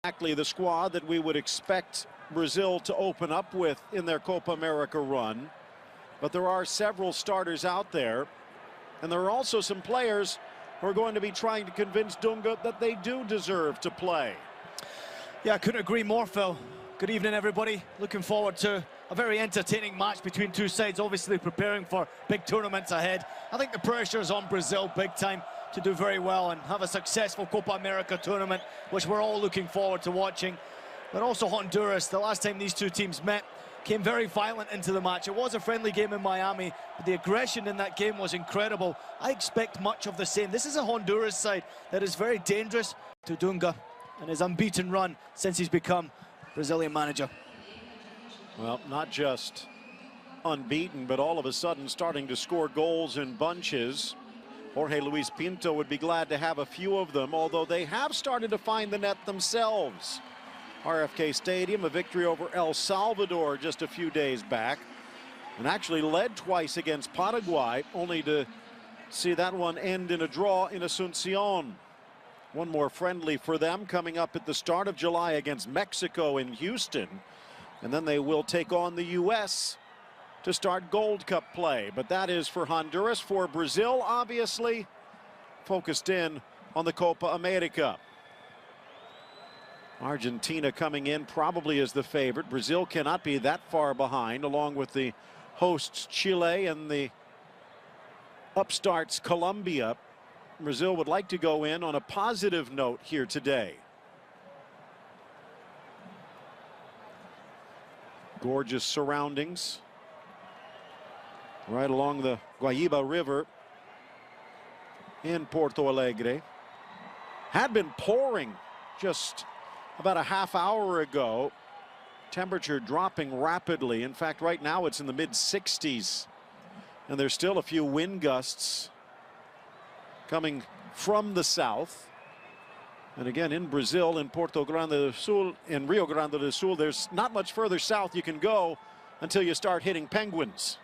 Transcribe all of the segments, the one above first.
Exactly the squad that we would expect Brazil to open up with in their Copa America run. But there are several starters out there. And there are also some players who are going to be trying to convince Dunga that they do deserve to play. Yeah, I couldn't agree more, Phil. Good evening, everybody. Looking forward to a very entertaining match between two sides, obviously preparing for big tournaments ahead. I think the pressure is on Brazil big time to do very well and have a successful Copa America tournament, which we're all looking forward to watching. But also Honduras, the last time these two teams met, came very violent into the match. It was a friendly game in Miami, but the aggression in that game was incredible. I expect much of the same. This is a Honduras side that is very dangerous to Dunga and his unbeaten run since he's become Brazilian manager. Well, not just unbeaten, but all of a sudden starting to score goals in bunches. Jorge Luis Pinto would be glad to have a few of them, although they have started to find the net themselves. RFK Stadium, a victory over El Salvador just a few days back, and actually led twice against Paraguay, only to see that one end in a draw in Asunción. One more friendly for them coming up at the start of July against Mexico in Houston, and then they will take on the U.S. to start Gold Cup play. But that is for Honduras. For Brazil, obviously, focused in on the Copa America. Argentina coming in probably as the favorite. Brazil cannot be that far behind, along with the hosts Chile and the upstarts Colombia. Brazil would like to go in on a positive note here today. Gorgeous surroundings right along the Guaíba River in Porto Alegre. Had been pouring just about a half hour ago. Temperature dropping rapidly. In fact, right now it's in the mid-60s. And there's still a few wind gusts coming from the south. And again, in Brazil, in Porto Grande do Sul, in Rio Grande do Sul, there's not much further south you can go until you start hitting penguins.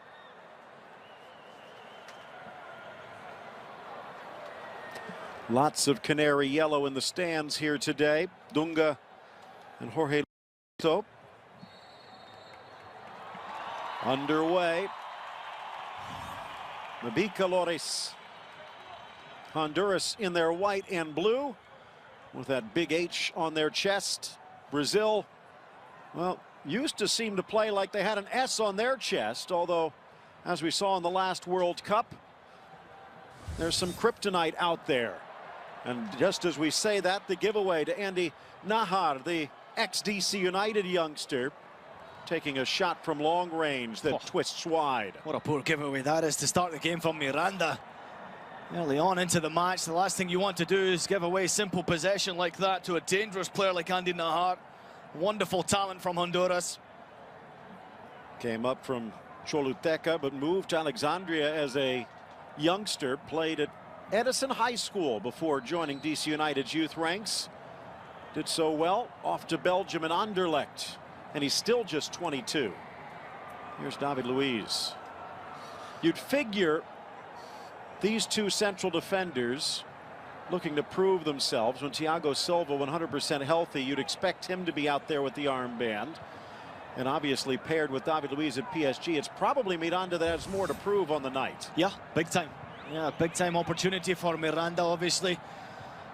Lots of canary yellow in the stands here today. Dunga and Jorge Luis underway. The bicolores. Honduras in their white and blue with that big H on their chest. Brazil, well, used to seem to play like they had an S on their chest, although, as we saw in the last World Cup, there's some kryptonite out there. And just as we say that, the giveaway to Andy Najar, the ex-DC United youngster, taking a shot from long range that twists wide. What a poor giveaway that is to start the game from Miranda. Early on into the match, the last thing you want to do is give away simple possession like that to a dangerous player like Andy Najar. Wonderful talent from Honduras. Came up from Choluteca, but moved to Alexandria as a youngster. Played at Edison High School before joining DC United's youth ranks. Did so well, off to Belgium and Anderlecht. And he's still just 22. Here's David Luiz. You'd figure these two central defenders looking to prove themselves. When Thiago Silva 100% healthy, you'd expect him to be out there with the armband. And obviously paired with David Luiz at PSG, it's probably Miranda that has more to prove on the night. Yeah, big time. Yeah, big time opportunity for Miranda, obviously.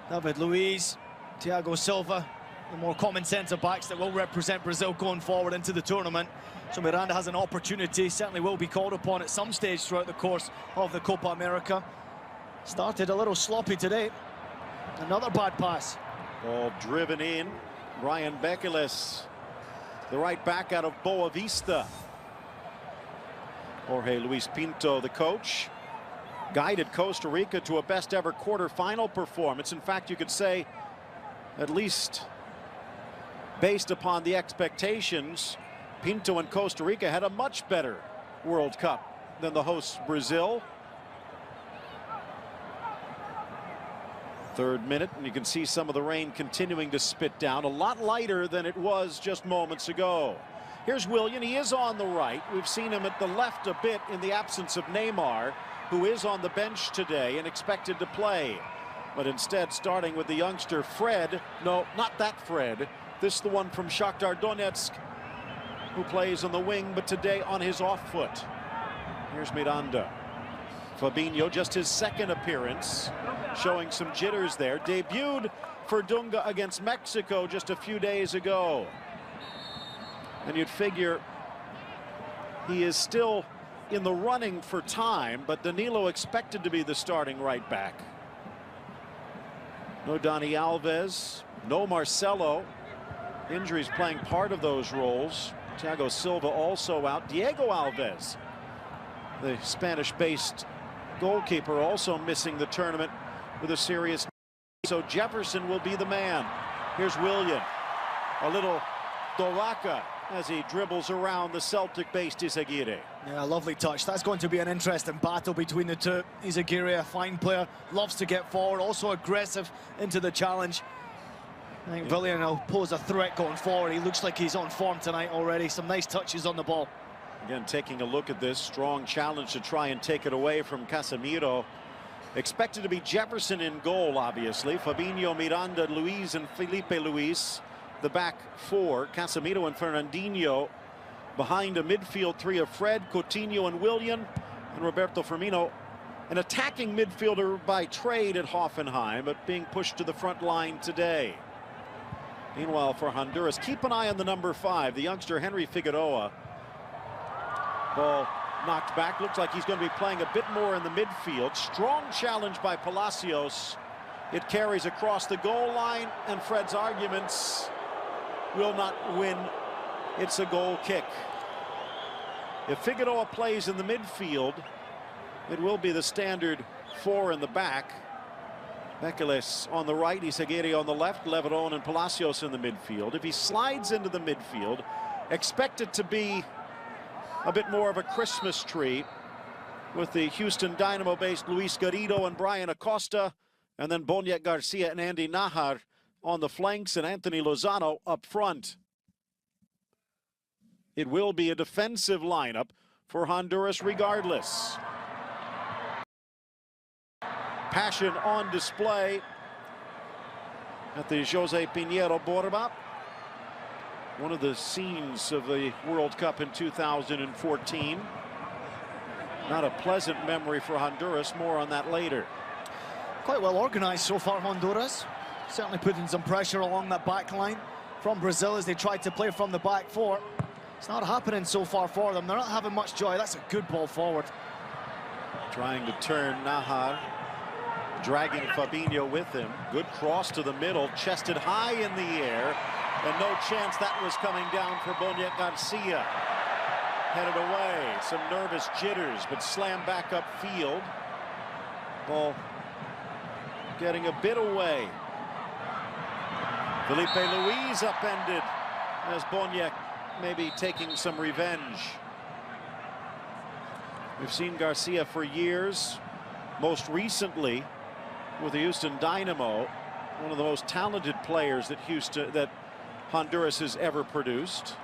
David Luiz, Thiago Silva, the more common centre backs that will represent Brazil going forward into the tournament. So Miranda has an opportunity, certainly will be called upon at some stage throughout the course of the Copa America. Started a little sloppy today. Another bad pass. Ball driven in. Ryan Bekeles, the right back out of Boa Vista. Jorge Luis Pinto, the coach, guided Costa Rica to a best ever quarterfinal performance. In fact, you could say, at least based upon the expectations, Pinto and Costa Rica had a much better World Cup than the hosts Brazil. Third minute, and you can see some of the rain continuing to spit down. A lot lighter than it was just moments ago. Here's Willian. He is on the right. We've seen him at the left a bit in the absence of Neymar, who is on the bench today and expected to play. but instead starting with the youngster Fred. No, not that Fred. This is the one from Shakhtar Donetsk, who plays on the wing, but today on his off foot. Here's Miranda. Fabinho, just his second appearance, showing some jitters there. Debuted for Dunga against Mexico just a few days ago. And you'd figure he is still in the running for time, but Danilo expected to be the starting right back. No Dani Alves, no Marcelo. Injuries playing part of those roles. Thiago Silva also out. Diego Alves, the Spanish-based goalkeeper, also missing the tournament with a serious. So Jefferson will be the man. Here's Willian. A little Dovaka as he dribbles around the Celtic-based Izaguirre. Yeah, lovely touch. That's going to be an interesting battle between the two. Izaguirre, a fine player, loves to get forward, also aggressive into the challenge. I think Willian will pose a threat going forward. He looks like he's on form tonight already. Some nice touches on the ball. Again, taking a look at this strong challenge to try and take it away from Casemiro. Expected to be Jefferson in goal, obviously. Fabinho, Miranda, Luís, and Filipe Luís, the back four. Casemiro and Fernandinho behind a midfield three of Fred, Coutinho, and Willian, and Roberto Firmino, an attacking midfielder by trade at Hoffenheim, but being pushed to the front line today. Meanwhile, for Honduras, keep an eye on the number 5, the youngster Henry Figueroa. Ball knocked back. Looks like he's going to be playing a bit more in the midfield. Strong challenge by Palacios. It carries across the goal line, and Fred's arguments will not win. It's a goal kick. If Figueroa plays in the midfield, it will be the standard 4 in the back. Bekeles on the right, Izaguirre on the left, Leveron and Palacios in the midfield. If he slides into the midfield, expect it to be a bit more of a Christmas tree with the Houston Dynamo-based Luis Garrido and Brian Acosta, and then Boniek Garcia and Andy Najar on the flanks, and Anthony Lozano up front. It will be a defensive lineup for Honduras regardless. Passion on display at the Jose Pinheiro Borba, one of the scenes of the World Cup in 2014. Not a pleasant memory for Honduras. More on that later. Quite well organized so far, Honduras. Certainly putting some pressure along that back line from Brazil as they tried to play from the back four. It's not happening so far for them. They're not having much joy. That's a good ball forward. Trying to turn Najar, dragging Fabinho with him. Good cross to the middle, chested high in the air, and no chance that was coming down for Boniek Garcia. Headed away, some nervous jitters, but slammed back upfield. Ball getting a bit away. Filipe Luís upended as Boniek maybe taking some revenge. We've seen Garcia for years, most recently with the Houston Dynamo, one of the most talented players that Honduras has ever produced.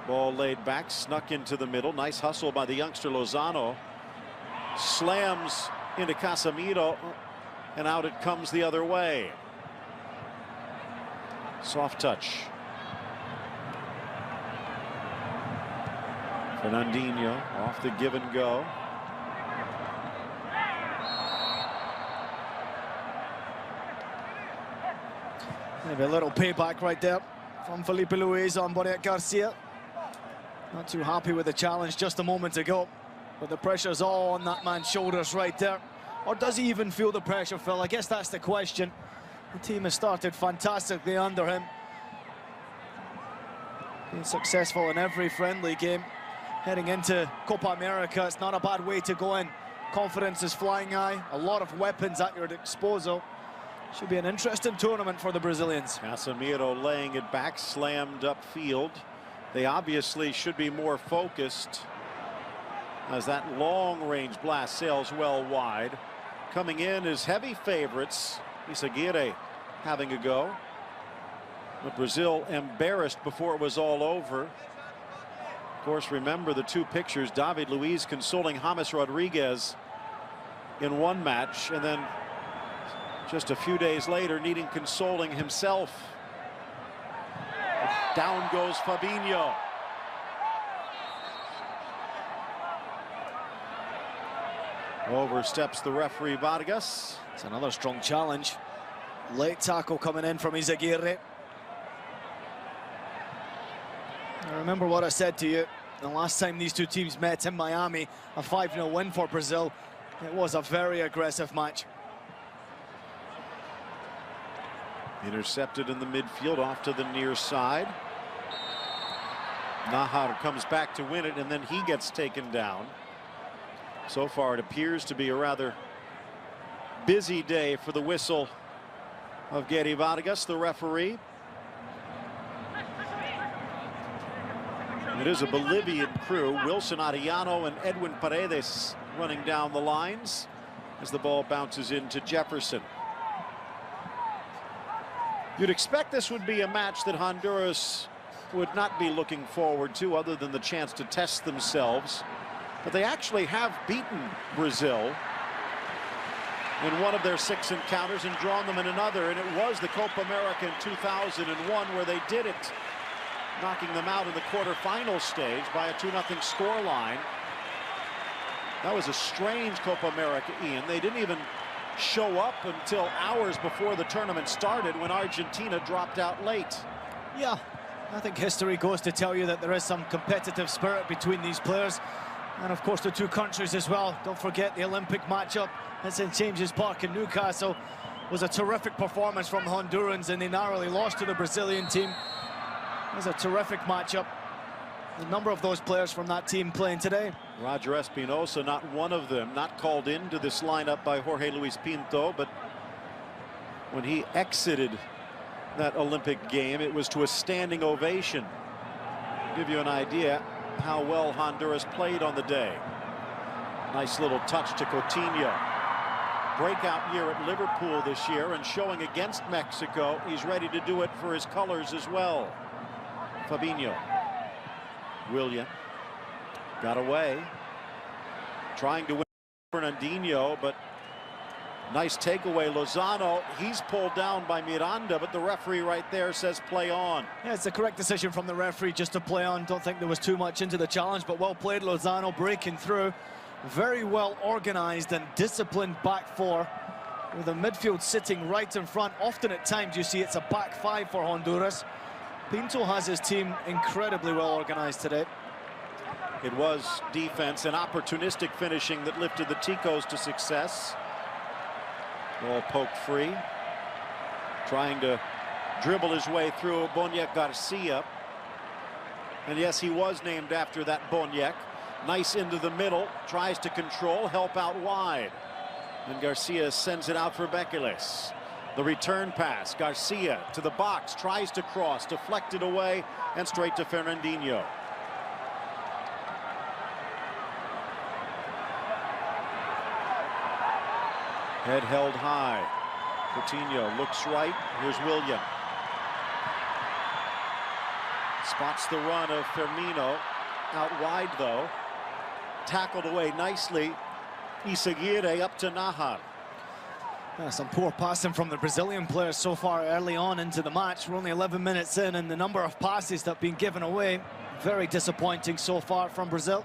Ball laid back, snuck into the middle. Nice hustle by the youngster Lozano. Slams into Casemiro, and out it comes the other way. Soft touch. Fernandinho off the give and go. Maybe a little payback right there from Filipe Luís on Boniek Garcia. Not too happy with the challenge just a moment ago, but the pressure's all on that man's shoulders right there. Or does he even feel the pressure, Phil? I guess that's the question. The team has started fantastically under him. Been successful in every friendly game. Heading into Copa America, it's not a bad way to go in. Confidence is flying high, a lot of weapons at your disposal. Should be an interesting tournament for the Brazilians. Casemiro laying it back, slammed upfield. They obviously should be more focused as that long-range blast sails well wide. Coming in as heavy favorites, Izaguirre having a go. But Brazil embarrassed before it was all over. Of course, remember the two pictures, David Luiz consoling James Rodriguez in one match, and then just a few days later needing consoling himself. Down goes Fabinho. Oversteps the referee Vargas. It's another strong challenge. Late tackle coming in from Aguirre. I remember what I said to you the last time these two teams met in Miami, a 5-0 win for Brazil. It was a very aggressive match. Intercepted in the midfield off to the near side. Nahar comes back to win it, and then he gets taken down. So far, it appears to be a rather busy day for the whistle of Gary Vargas, the referee. It is a Bolivian crew. Wilson Arellano and Edwin Paredes running down the lines as the ball bounces into Jefferson. You'd expect this would be a match that Honduras would not be looking forward to, other than the chance to test themselves. But they actually have beaten Brazil in one of their 6 encounters and drawn them in another, and it was the Copa America in 2001 where they did it, knocking them out in the quarterfinal stage by a 2-0 scoreline. That was a strange Copa America, Ian. They didn't even show up until hours before the tournament started, when Argentina dropped out late. Yeah, I think history goes to tell you that there is some competitive spirit between these players, and of course the two countries as well. Don't forget the Olympic matchup at St. James's Park in Newcastle was a terrific performance from the Hondurans, and they narrowly lost to the Brazilian team. It was a terrific matchup. A number of those players from that team playing today. Roger Espinosa, not one of them, not called into this lineup by Jorge Luis Pinto, but when he exited that Olympic game, it was to a standing ovation. Give you an idea how well Honduras played on the day. Nice little touch to Coutinho. Breakout year at Liverpool this year, and showing against Mexico, he's ready to do it for his colors as well. Fabinho. Willian got away, trying to win Fernandinho, but nice takeaway. Lozano, he's pulled down by Miranda, but the referee right there says play on. Yeah, it's the correct decision from the referee just to play on. Don't think there was too much into the challenge, but well played. Lozano breaking through. Very well organized and disciplined back four, with the midfield sitting right in front. Often at times you see it's a back five for Honduras. Pinto has his team incredibly well organized today. It was defense and opportunistic finishing that lifted the Ticos to success. Ball poked free. Trying to dribble his way through Boniek Garcia. And yes, he was named after that Boniek. Nice into the middle. Tries to control, help out wide. And Garcia sends it out for Bekeles. The return pass, Garcia to the box, tries to cross, deflected away, and straight to Fernandinho. Head held high. Coutinho looks right. Here's Willian. Spots the run of Firmino. Out wide, though. Tackled away nicely. Izaguirre up to Nahar. Yeah, some poor passing from the Brazilian players so far early on into the match. We're only 11 minutes in, and the number of passes that have been given away, very disappointing so far from Brazil.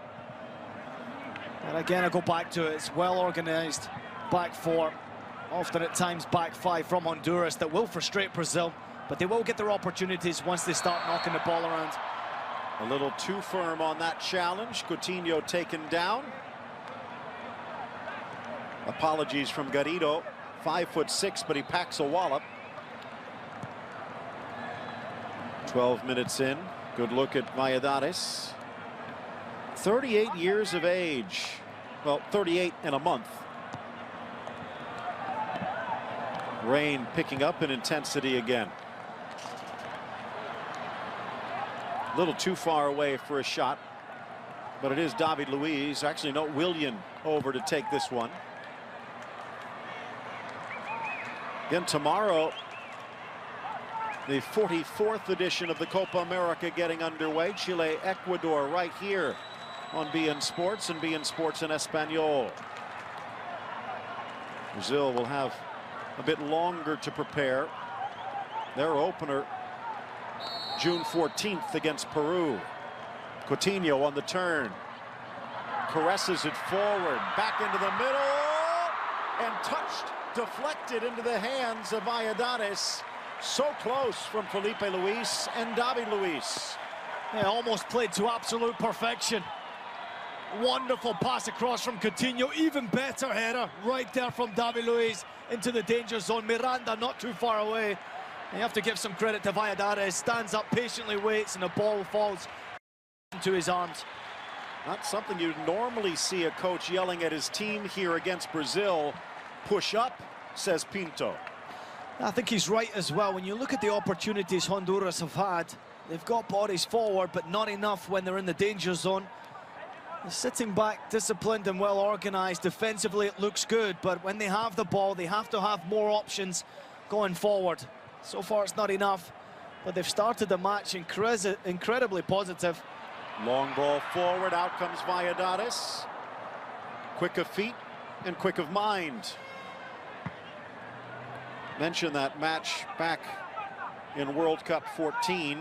And again, I go back to it. It's well organized back four, often at times back five from Honduras, that will frustrate Brazil, but they will get their opportunities once they start knocking the ball around. A little too firm on that challenge. Coutinho taken down. Apologies from Garrido. 5'6", but he packs a wallop. 12 minutes in. Good look at Valladares. 38 years of age. Well, 38 and a month. Rain picking up in intensity again. A little too far away for a shot, but it is David Luiz. Actually, no, Willian over to take this one. Again, tomorrow, the 44th edition of the Copa America getting underway. Chile, Ecuador, right here on BN Sports and BN Sports in Espanol. Brazil will have a bit longer to prepare. Their opener, June 14th against Peru. Coutinho on the turn. Caresses it forward, back into the middle, and touched, deflected into the hands of Valladares. So close from Filipe Luís and David Luís. Yeah, almost played to absolute perfection. Wonderful pass across from Coutinho, even better header right there from David Luís into the danger zone. Miranda not too far away. And you have to give some credit to Valladares. Stands up, patiently waits, and the ball falls into his arms. Not something you'd normally see a coach yelling at his team here against Brazil. Push up, says Pinto. I think he's right as well. When you look at the opportunities Honduras have had, they've got bodies forward, but not enough when they're in the danger zone. They're sitting back, disciplined and well organized. Defensively, it looks good, but when they have the ball, they have to have more options going forward. So far, it's not enough, but they've started the match incredibly positive. Long ball forward, out comes Valladares. Quick of feet and quick of mind. Mentioned that match back in World Cup 14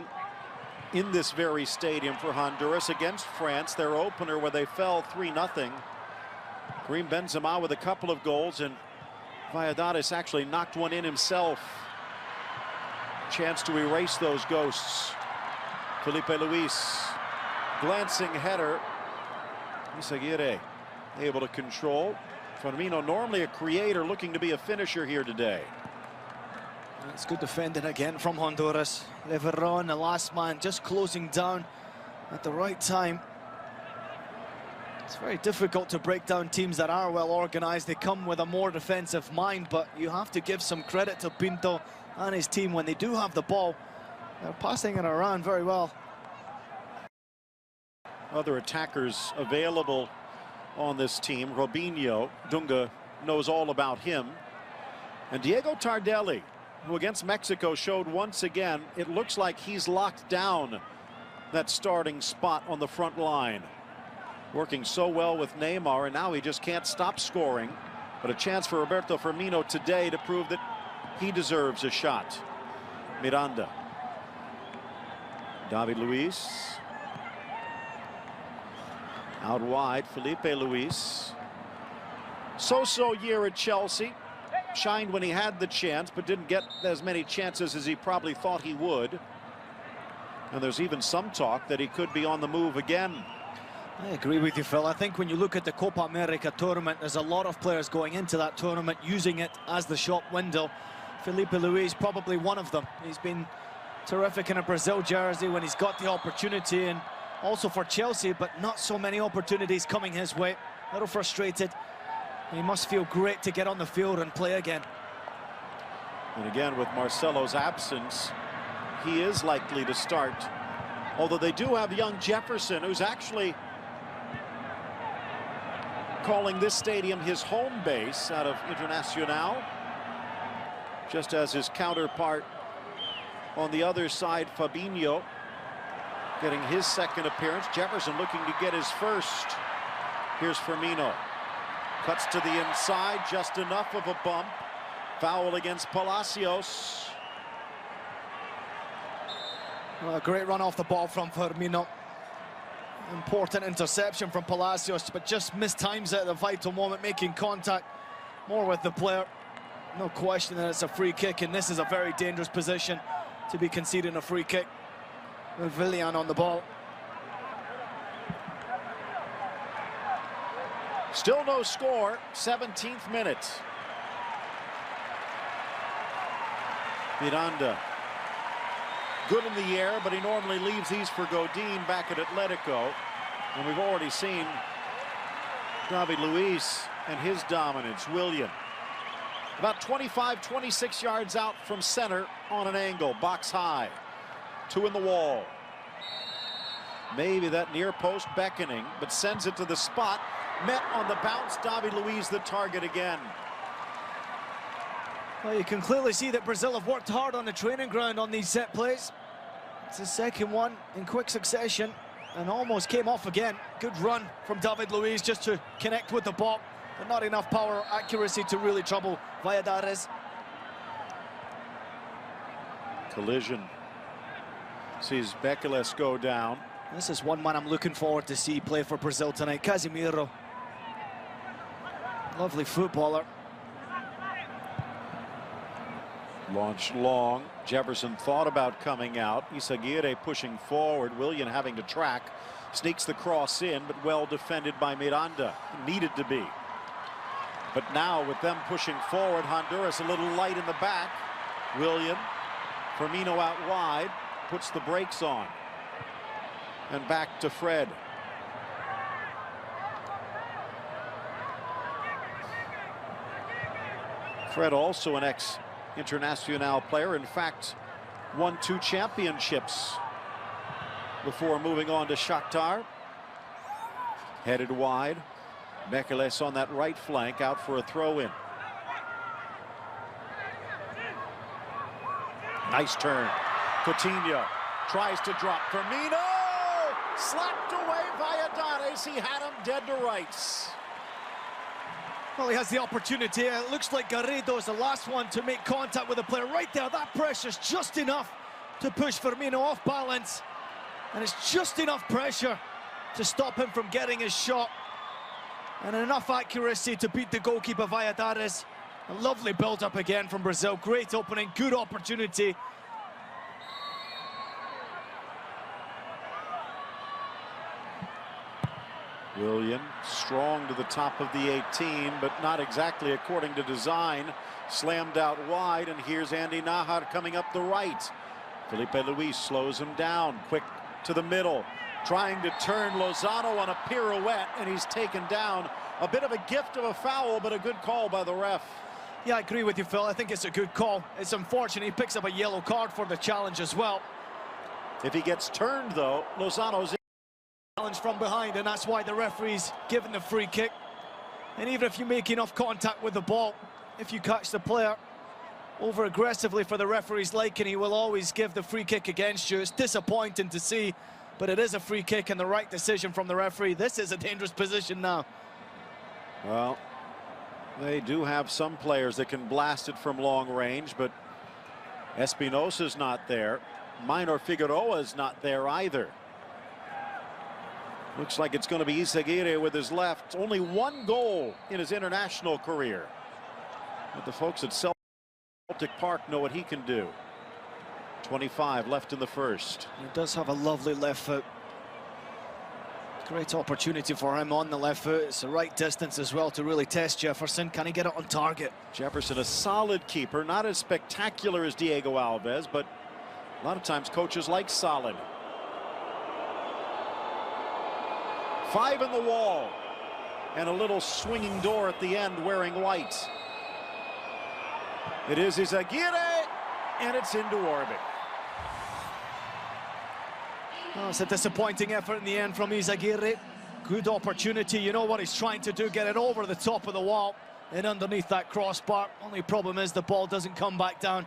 in this very stadium for Honduras against France, their opener where they fell 3-0. Karim Benzema with a couple of goals, and Valladares actually knocked one in himself. Chance to erase those ghosts. Filipe Luís. Glancing header. Isaguirre able to control. Firmino, normally a creator, looking to be a finisher here today. It's good defending again from Honduras. Leveron, the last man, just closing down at the right time. It's very difficult to break down teams that are well organized. They come with a more defensive mind, but you have to give some credit to Pinto and his team. When they do have the ball, they're passing it around very well. Other attackers available on this team. Robinho, Dunga knows all about him. And Diego Tardelli, who against Mexico showed once again, it looks like he's locked down that starting spot on the front line. Working so well with Neymar, and now he just can't stop scoring. But a chance for Roberto Firmino today to prove that he deserves a shot. Miranda. David Luís. Out wide, Filipe Luís. So-so year at Chelsea. Shined when he had the chance, but didn't get as many chances as he probably thought he would. And there's even some talk that he could be on the move again. I agree with you, Phil. I think when you look at the Copa América tournament, there's a lot of players going into that tournament using it as the shop window. Filipe Luís probably one of them. He's been terrific in a Brazil jersey when he's got the opportunity, and also for Chelsea, but not so many opportunities coming his way. A little frustrated. He must feel great to get on the field and play again. And again, with Marcelo's absence, he is likely to start. Although they do have young Jefferson, who's actually calling this stadium his home base out of Internacional, just as his counterpart on the other side, Fabinho, getting his second appearance. Jefferson looking to get his first. Here's Firmino. Cuts to the inside, just enough of a bump. Foul against Palacios. Well, a great run off the ball from Firmino. Important interception from Palacios, but just mistimes it at the vital moment, making contact more with the player. No question that it's a free kick, and this is a very dangerous position to be conceding a free kick. With Villian on the ball. Still no score, 17th minute. Miranda. Good in the air, but he normally leaves these for Godin back at Atletico. And we've already seen David Luís and his dominance. Willian. About 25, 26 yards out from center on an angle, box high. Two in the wall. Maybe that near post beckoning, but sends it to the spot. Met on the bounce, David Luís the target again. Well, you can clearly see that Brazil have worked hard on the training ground on these set plays. It's the second one in quick succession and almost came off again. Good run from David Luís just to connect with the ball, but not enough power or accuracy to really trouble Valladares. Collision sees Bekeles go down. This is one man I'm looking forward to see play for Brazil tonight. Casemiro. Lovely footballer. Launched long. Jefferson thought about coming out. Izaguirre pushing forward. Willian having to track. Sneaks the cross in, but well defended by Miranda. Needed to be. But now with them pushing forward, Honduras a little light in the back. Willian. Firmino out wide. Puts the brakes on. And back to Fred. Fred also an ex-internacional player. In fact, won 2 championships before moving on to Shakhtar. Headed wide. Bekeles on that right flank, out for a throw-in. Nice turn. Coutinho tries to drop. Firmino! Slapped away Valladares. He had him dead to rights. Well, he has the opportunity. It looks like Garrido is the last one to make contact with the player. Right there, that pressure's just enough to push Firmino off balance. And it's just enough pressure to stop him from getting his shot. And enough accuracy to beat the goalkeeper Valladares. A lovely build-up again from Brazil. Great opening, good opportunity. Willian strong to the top of the 18, but not exactly according to design. Slammed out wide, and here's Andy Najar coming up the right. Filipe Luís slows him down. Quick to the middle. Trying to turn Lozano on a pirouette, and he's taken down. A bit of a gift of a foul, but a good call by the ref. Yeah, I agree with you, Phil. I think it's a good call. It's unfortunate he picks up a yellow card for the challenge as well. If he gets turned, though, Lozano's in. Challenge from behind, and that's why the referee's given the free kick. And even if you make enough contact with the ball, if you catch the player over aggressively for the referee's liking, he will always give the free kick against you. It's disappointing to see, but it is a free kick and the right decision from the referee. This is a dangerous position now. Well, they do have some players that can blast it from long range, but Espinosa's not there. Minor Figueroa's not there either. Looks like it's going to be Izaguirre with his left. Only 1 goal in his international career. But the folks at Celtic Park know what he can do. 25 left in the first. He does have a lovely left foot. Great opportunity for him on the left foot. It's the right distance as well to really test Jefferson. Can he get it on target? Jefferson, a solid keeper. Not as spectacular as Diego Alves, but a lot of times coaches like solid. 5 in the wall, and a little swinging door at the end wearing white. It is Izaguirre, and it's into orbit. Oh, it's a disappointing effort in the end from Izaguirre. Good opportunity. You know what he's trying to do, get it over the top of the wall and underneath that crossbar. Only problem is the ball doesn't come back down.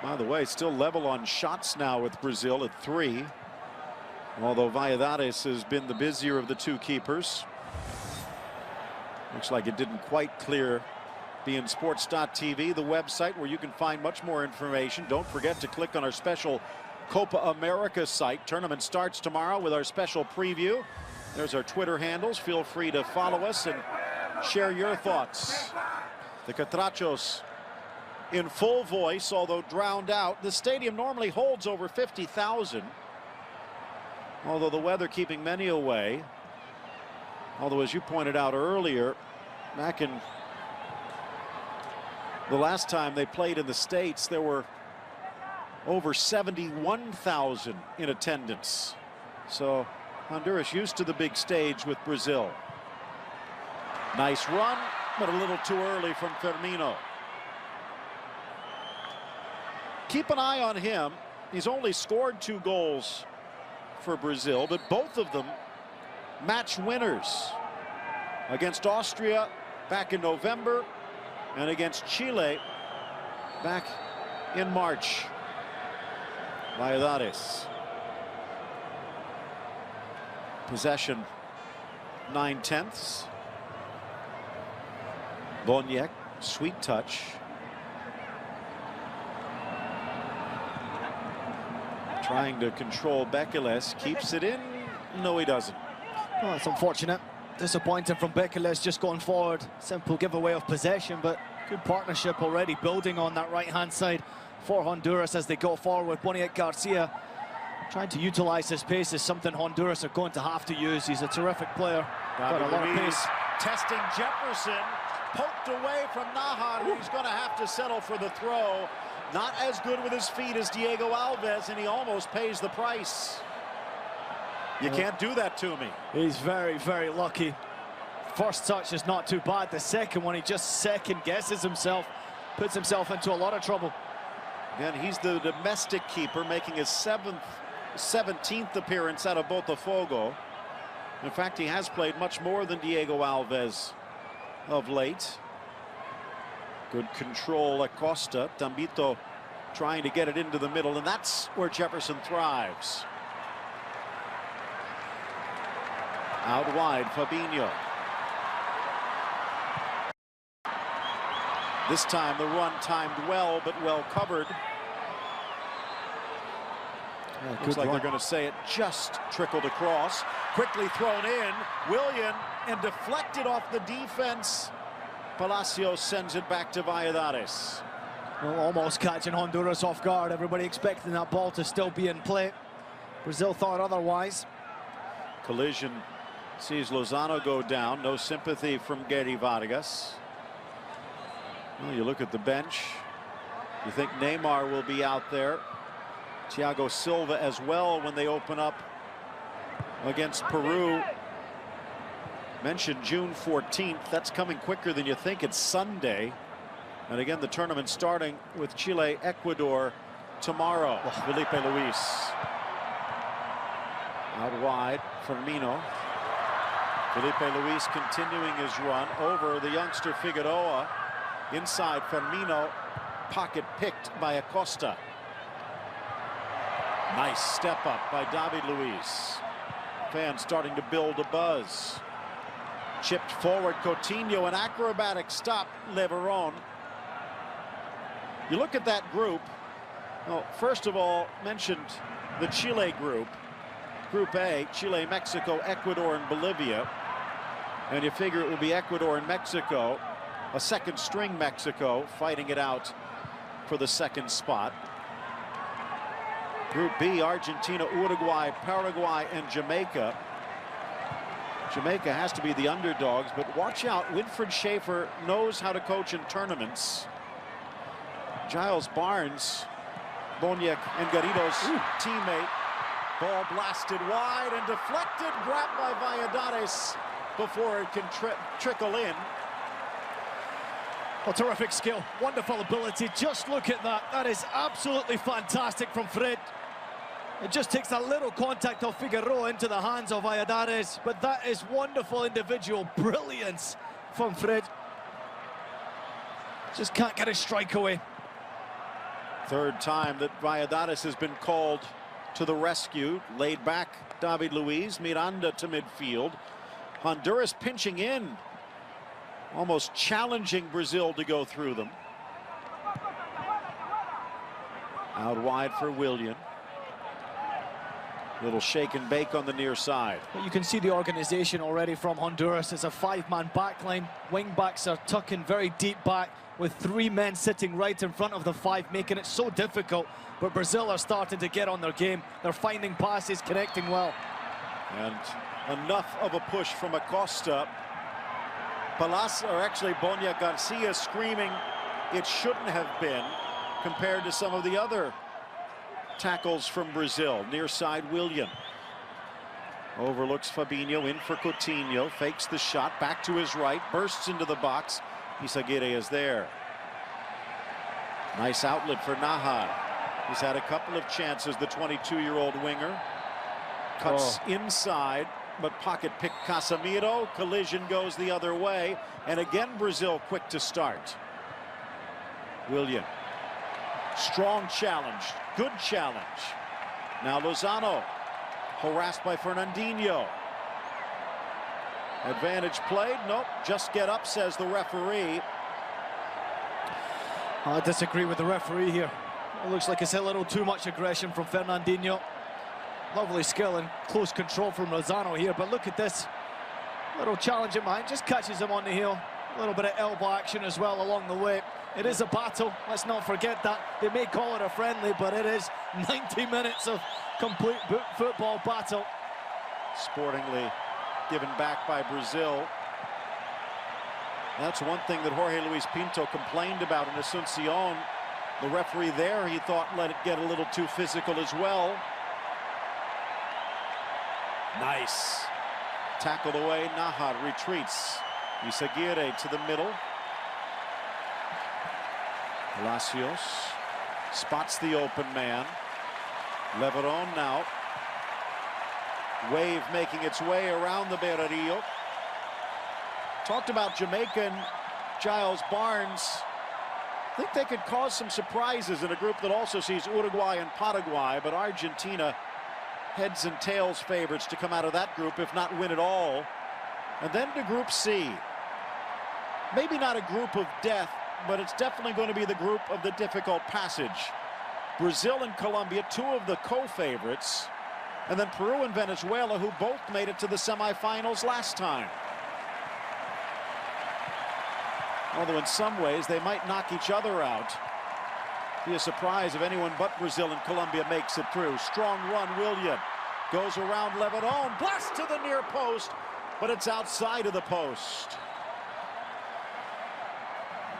By the way, still level on shots now with Brazil at 3. Although Valladares has been the busier of the 2 keepers. Looks like it didn't quite clear beInSports.tv, the website where you can find much more information. Don't forget to click on our special Copa America site. Tournament starts tomorrow with our special preview. There's our Twitter handles. Feel free to follow us and share your thoughts. The Catrachos in full voice, although drowned out. The stadium normally holds over 50,000. Although the weather keeping many away. Although, as you pointed out earlier, back in the last time they played in the States, there were over 71,000 in attendance. So Honduras used to the big stage with Brazil. Nice run, but a little too early from Firmino. Keep an eye on him. He's only scored 2 goals for Brazil, but both of them match winners. Against Austria back in November and against Chile back in March. Valladares. Possession 9/10. Boniek, sweet touch. Trying to control Bekeles, keeps it in. No, he doesn't. Well, that's unfortunate. Disappointing from Bekeles just going forward. Simple giveaway of possession, but good partnership already building on that right-hand side for Honduras as they go forward. Boniek Garcia trying to utilize his pace is something Honduras are going to have to use. He's a terrific player. Got a lot of pace. Testing Jefferson, poked away from Najar, who's going to have to settle for the throw. Not as good with his feet as Diego Alves, and he almost pays the price. You can't do that to me. He's very, very lucky. First touch is not too bad. The second one, he just second guesses himself, puts himself into a lot of trouble. Again, he's the domestic keeper, making his 17th appearance out of Botafogo. In fact, he has played much more than Diego Alves of late. Good control, Acosta. Tambito trying to get it into the middle, and that's where Jefferson thrives. Out wide, Fabinho. This time the run timed well, but well covered. Looks like they're going to say it just trickled across. Quickly thrown in. Willian, and deflected off the defense. Palacios sends it back to Valladares. Well, almost catching Honduras off guard. Everybody expecting that ball to still be in play. Brazil thought otherwise. Collision sees Lozano go down. No sympathy from Gary Vargas. Well, you look at the bench. You think Neymar will be out there. Thiago Silva as well when they open up against Peru. Mentioned June 14th. That's coming quicker than you think. It's Sunday. And again, the tournament starting with Chile, Ecuador tomorrow. Filipe Luís. Out wide, Firmino. Filipe Luís continuing his run over the youngster Figueroa. Inside Firmino, pocket picked by Acosta. Nice step up by David Luiz. Fans starting to build a buzz. Chipped forward, Coutinho, an acrobatic stop, Leveron. You look at that group. Well, first of all, mentioned the Chile group. Group A, Chile, Mexico, Ecuador, and Bolivia. And you figure it will be Ecuador and Mexico, a second string Mexico fighting it out for the second spot. Group B, Argentina, Uruguay, Paraguay, and Jamaica. Jamaica has to be the underdogs, but watch out. Winfried Schaefer knows how to coach in tournaments. Giles Barnes, Boniek and Garrido's teammate. Ball blasted wide and deflected, grabbed by Valladares before it can trickle in. Well, terrific skill, wonderful ability. Just look at that. That is absolutely fantastic from Fred. It just takes a little contact of Figueroa into the hands of Valladares, but that is wonderful individual brilliance from Fred. Just can't get a strike away. Third time that Valladares has been called to the rescue. Laid back David Luiz, Miranda to midfield. Honduras pinching in, almost challenging Brazil to go through them. Out wide for Willian. Little shake and bake on the near side. Well, you can see the organization already from Honduras. It's a five-man backline. Wing backs are tucking very deep back with three men sitting right in front of the five, making it so difficult. But Brazil are starting to get on their game. They're finding passes, connecting well. And enough of a push from Acosta. Palacios, or actually Boniek Garcia, screaming it shouldn't have been compared to some of the other tackles from Brazil. Near side, Willian. Overlooks Fabinho, in for Coutinho, fakes the shot, back to his right, bursts into the box. Izaguirre is there. Nice outlet for Najar. He's had a couple of chances, the 22-year-old winger. Cuts inside, but pocket pick Casemiro. Collision goes the other way, and again Brazil quick to start. Willian. Strong challenge, good challenge. Now Lozano, harassed by Fernandinho. Advantage played, nope, just get up, says the referee. I disagree with the referee here. It looks like it's a little too much aggression from Fernandinho. Lovely skill and close control from Lozano here, but look at this. Little challenge in mind, just catches him on the heel. A little bit of elbow action as well along the way. It is a battle, let's not forget that. They may call it a friendly, but it is 90 minutes of complete football battle. Sportingly given back by Brazil. That's one thing that Jorge Luis Pinto complained about in Asunción. The referee there, he thought, let it get a little too physical as well. Nice. Tackled away, Najar retreats. Isaguirre to the middle. Palacios spots the open man. Leveron now. Wave making its way around the Beira. Talked about Jamaican Giles Barnes. I think they could cause some surprises in a group that also sees Uruguay and Paraguay, but Argentina heads and tails favorites to come out of that group, if not win it all. And then to Group C. Maybe not a group of death, but it's definitely going to be the group of the difficult passage. Brazil and Colombia, two of the co-favorites, and then Peru and Venezuela, who both made it to the semifinals last time. Although in some ways they might knock each other out. Be a surprise if anyone but Brazil and Colombia makes it through. Strong run, Willian goes around Leveron, blast to the near post, but it's outside of the post.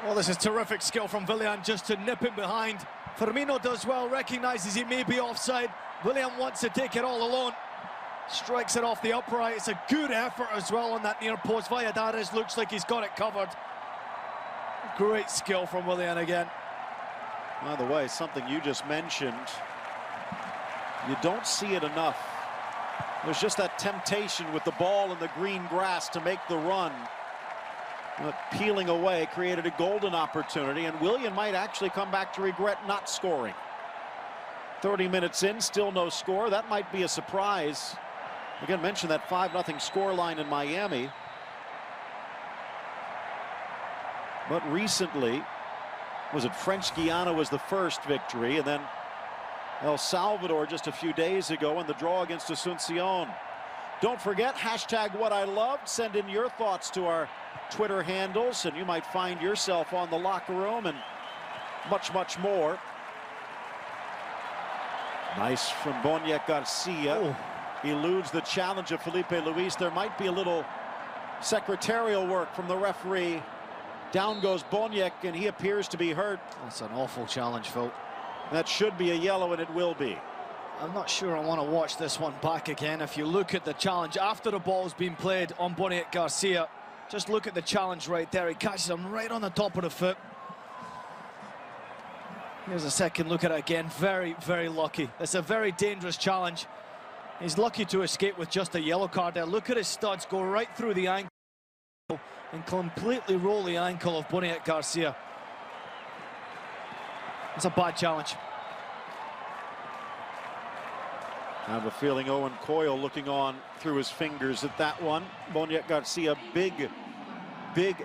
Well, this is terrific skill from Willian just to nip him behind. Firmino does well, recognizes he may be offside. Willian wants to take it all alone. Strikes it off the upright. It's a good effort as well on that near post. Valladares looks like he's got it covered. Great skill from Willian again. By the way, something you just mentioned, you don't see it enough. There's just that temptation with the ball in the green grass to make the run. But peeling away created a golden opportunity, and Willian might actually come back to regret not scoring. 30 minutes in, still no score. That might be a surprise. Again, mentioned that 5-0 scoreline in Miami. But recently, was it French Guiana was the first victory, and then El Salvador just a few days ago in the draw against Asunción. Don't forget, #WhatILoved. Send in your thoughts to our Twitter handles, and you might find yourself on the locker room and much, much more. Nice from Boniek Garcia. Oh. Eludes the challenge of Filipe Luís. There might be a little secretarial work from the referee. Down goes Boniek, and he appears to be hurt. That's an awful challenge, Phil. That should be a yellow, and it will be. I'm not sure I want to watch this one back again. If you look at the challenge after the ball's been played on Boniek Garcia, just look at the challenge right there. He catches him right on the top of the foot. Here's a second look at it again. Very, very lucky. It's a very dangerous challenge. He's lucky to escape with just a yellow card there. Look at his studs go right through the ankle and completely roll the ankle of Boniek Garcia. It's a bad challenge. I have a feeling Owen Coyle looking on through his fingers at that one. Boniek Garcia, big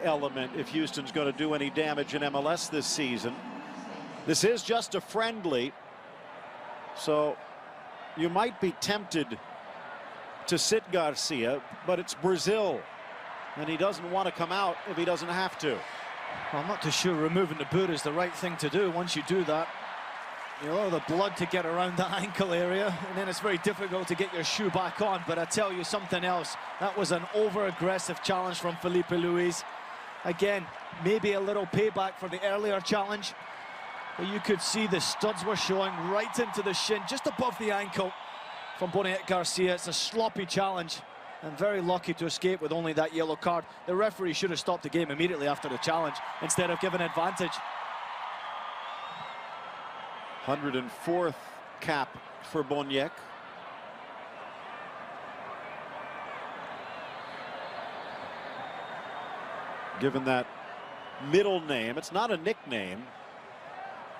element if Houston's going to do any damage in MLS this season. This is just a friendly, so you might be tempted to sit Garcia, but it's Brazil, and he doesn't want to come out if he doesn't have to. Well, I'm not too sure removing the boot is the right thing to do. Once you do that, you allow the blood to get around the ankle area, and then it's very difficult to get your shoe back on. But I tell you something else, that was an over-aggressive challenge from Filipe Luís. Again, maybe a little payback for the earlier challenge, but you could see the studs were showing right into the shin, just above the ankle from Boniek Garcia. It's a sloppy challenge, and very lucky to escape with only that yellow card. The referee should have stopped the game immediately after the challenge instead of giving advantage. 104th cap for Boniek. Given that middle name, it's not a nickname,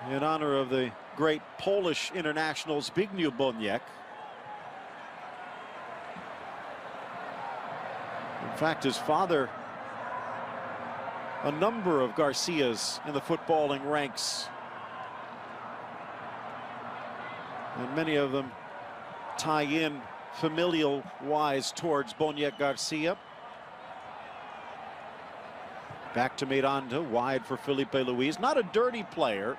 in honor of the great Polish international Zbigniew Boniek. In fact, his father, a number of Garcias in the footballing ranks. And many of them tie in familial-wise towards Boniek Garcia. Back to Miranda, wide for Filipe Luís. Not a dirty player,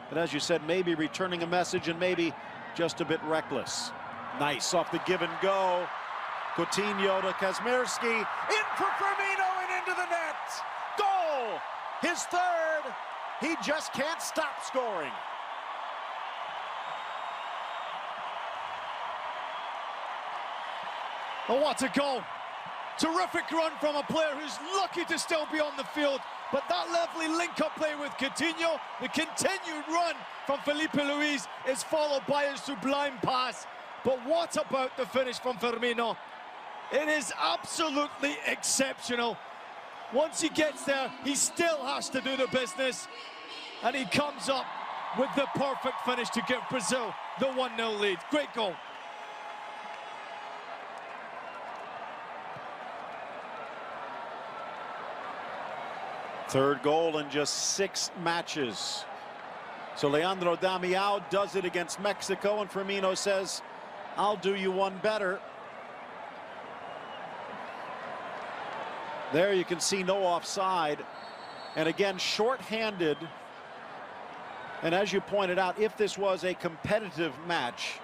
but as you said, maybe returning a message and maybe just a bit reckless. Nice off the give and go. Coutinho to Kazmierski, in for Firmino and into the net. Goal! His third. He just can't stop scoring. Oh, what a goal. Terrific run from a player who's lucky to still be on the field. But that lovely link-up play with Coutinho, the continued run from Filipe Luís is followed by a sublime pass. But what about the finish from Firmino? It is absolutely exceptional. Once he gets there, he still has to do the business. And he comes up with the perfect finish to give Brazil the 1-0 lead. Great goal. Third goal in just 6 matches. So Leandro Damião does it against Mexico, and Firmino says, I'll do you one better. There you can see no offside. And again, short-handed. And as you pointed out, if this was a competitive match,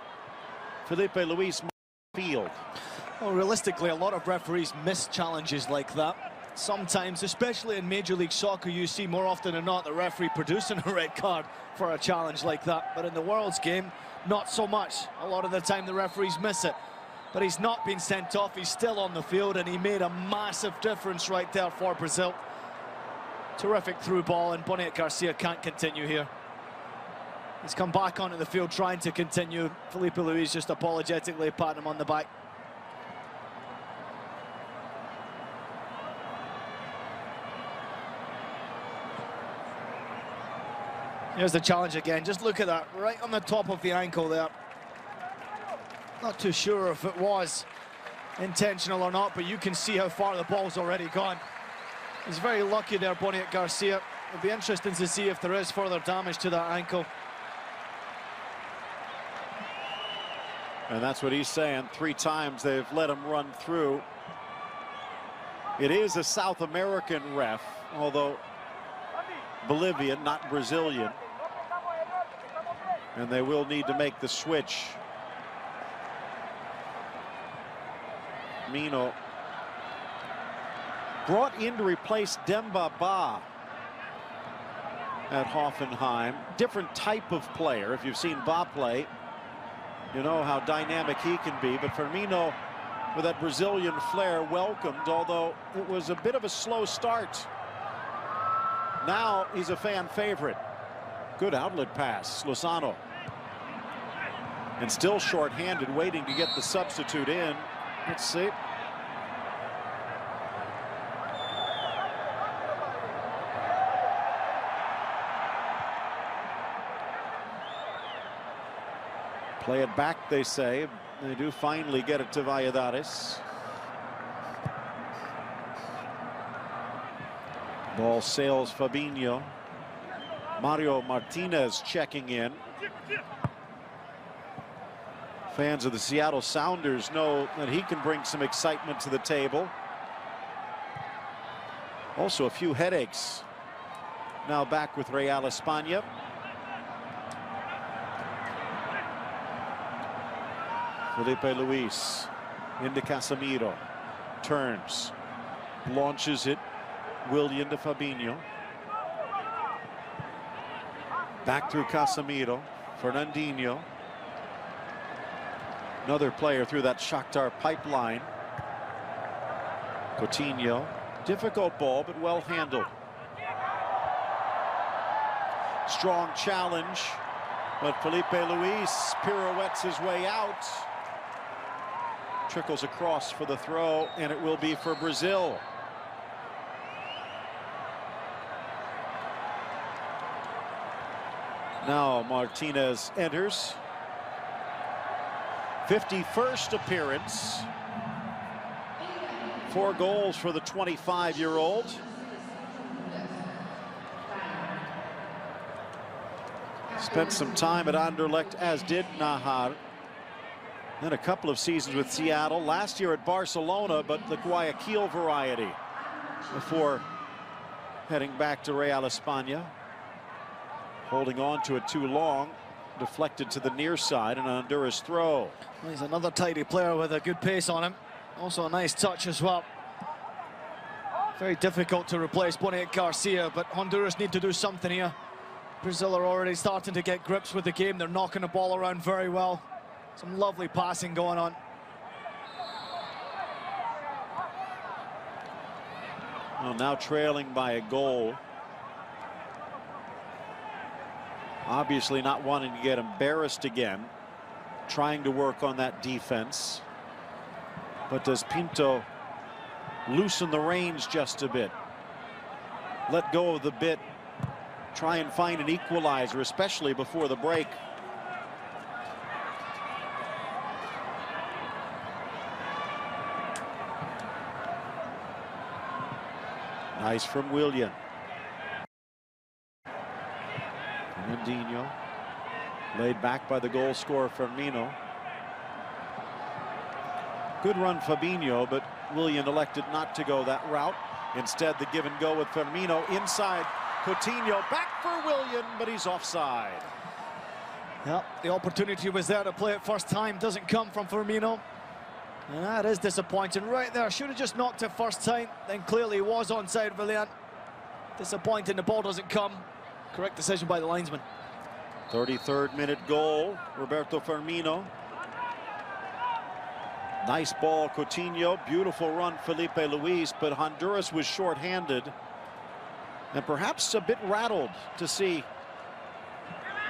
Filipe Luís might field. Well, realistically, a lot of referees miss challenges like that. Sometimes, especially in Major League Soccer, you see more often than not the referee producing a red card for a challenge like that. But in the World's game, not so much. A lot of the time the referees miss it. But he's not been sent off, he's still on the field, and he made a massive difference right there for Brazil. Terrific through ball, and Boniek Garcia can't continue here. He's come back onto the field trying to continue. Filipe Luís just apologetically patting him on the back. Here's the challenge again. Just look at that, right on the top of the ankle there. Not too sure if it was intentional or not, but you can see how far the ball's already gone. He's very lucky there, Boniek Garcia. It'll be interesting to see if there is further damage to that ankle. And that's what he's saying. 3 times they've let him run through. It is a South American ref, although Bolivian, not Brazilian. And they will need to make the switch. Mino brought in to replace Demba Ba at Hoffenheim. Different type of player. If you've seen Ba play, you know how dynamic he can be. But Firmino, with that Brazilian flair, welcomed, although it was a bit of a slow start. Now he's a fan favorite. Good outlet pass, Lozano. And still short-handed, waiting to get the substitute in. Let's see. Play it back, they say. They do finally get it to Valladares. Ball sails Fabinho. Mario Martinez checking in. Fans of the Seattle Sounders know that he can bring some excitement to the table. Also a few headaches. Now back with Real España. Filipe Luís into Casemiro. Turns. Launches it. Willian to Fabinho. Back through Casemiro. Fernandinho. Another player through that Shakhtar pipeline. Coutinho. Difficult ball, but well handled. Strong challenge, but Filipe Luís pirouettes his way out. Trickles across for the throw, and it will be for Brazil. Now Martinez enters. 51st appearance. 4 goals for the 25-year-old. Spent some time at Anderlecht, as did Nahar. Then a couple of seasons with Seattle. Last year at Barcelona, but the Guayaquil variety before heading back to Real España. Holding on to it too long. Deflected to the near side, and an Honduras throw. Well, he's another tidy player with a good pace on him. Also a nice touch as well. Very difficult to replace Boniek Garcia, but Honduras need to do something here. Brazil are already starting to get grips with the game. They're knocking the ball around very well. Some lovely passing going on. Well, now trailing by a goal. Obviously not wanting to get embarrassed again. Trying to work on that defense. But does Pinto loosen the reins just a bit? Let go of the bit. Try and find an equalizer, especially before the break. Nice from Willian. Fernandinho. Laid back by the goal scorer Firmino. Good run Fabinho, but Willian elected not to go that route. Instead, the give and go with Firmino inside. Coutinho back for Willian, but he's offside. Yeah, the opportunity was there to play it first time. Doesn't come from Firmino. And that is disappointing right there. Should have just knocked it first time. Then clearly he was onside, Willian. Disappointing, the ball doesn't come. Correct decision by the linesman. 33rd minute goal, Roberto Firmino. Nice ball, Coutinho. Beautiful run, Filipe Luís, but Honduras was short-handed. And perhaps a bit rattled to see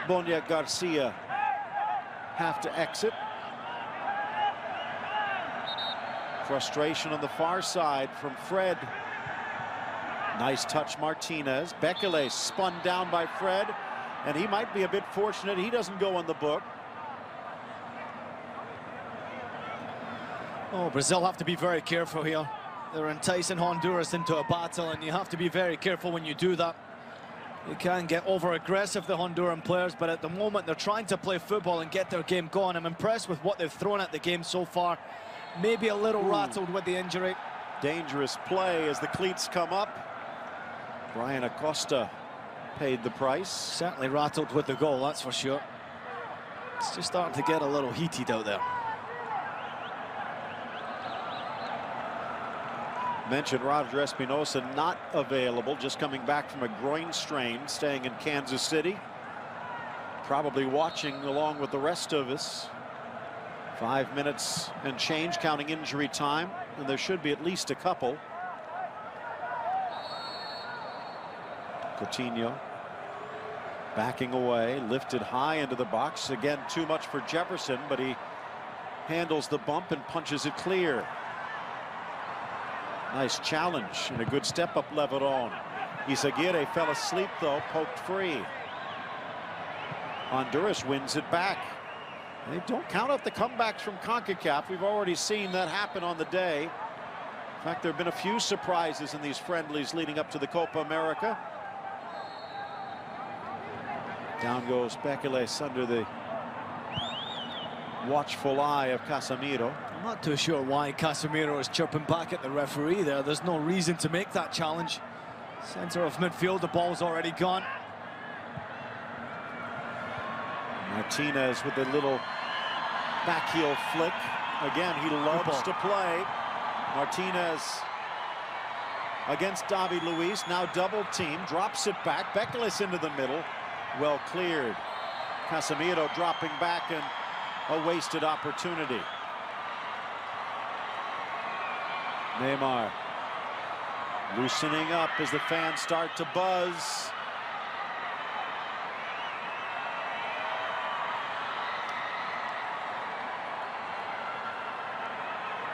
Boniek Garcia have to exit. Frustration on the far side from Fred. Nice touch, Martinez. Bekele spun down by Fred, and he might be a bit fortunate he doesn't go on the book. Oh, Brazil have to be very careful here. They're enticing Honduras into a battle, and you have to be very careful when you do that. You can get over-aggressive, the Honduran players, but at the moment they're trying to play football and get their game going. I'm impressed with what they've thrown at the game so far. Maybe a little rattled with the injury. Dangerous play as the cleats come up. Brian Acosta paid the price. Certainly rattled with the goal, that's for sure. It's just starting to get a little heated out there. Mentioned Roger Espinosa not available, just coming back from a groin strain, staying in Kansas City. Probably watching along with the rest of us. 5 minutes and change, counting injury time, and there should be at least a couple. Coutinho backing away, lifted high into the box. Again, too much for Jefferson, but he handles the bump and punches it clear. Nice challenge and a good step up Leveron. Izaguirre fell asleep though, poked free. Honduras wins it back. They don't count out the comebacks from CONCACAF. We've already seen that happen on the day. In fact, there have been a few surprises in these friendlies leading up to the Copa America. Down goes Bekeles under the watchful eye of Casemiro. I'm not too sure why Casemiro is chirping back at the referee there. There's no reason to make that challenge. Center of midfield, the ball's already gone. Martinez with a little back heel flick. Again, he loves to play. Martinez against David Luiz, now double team, drops it back. Bekeles into the middle, well cleared. Casemiro dropping back, and a wasted opportunity. Neymar loosening up as the fans start to buzz.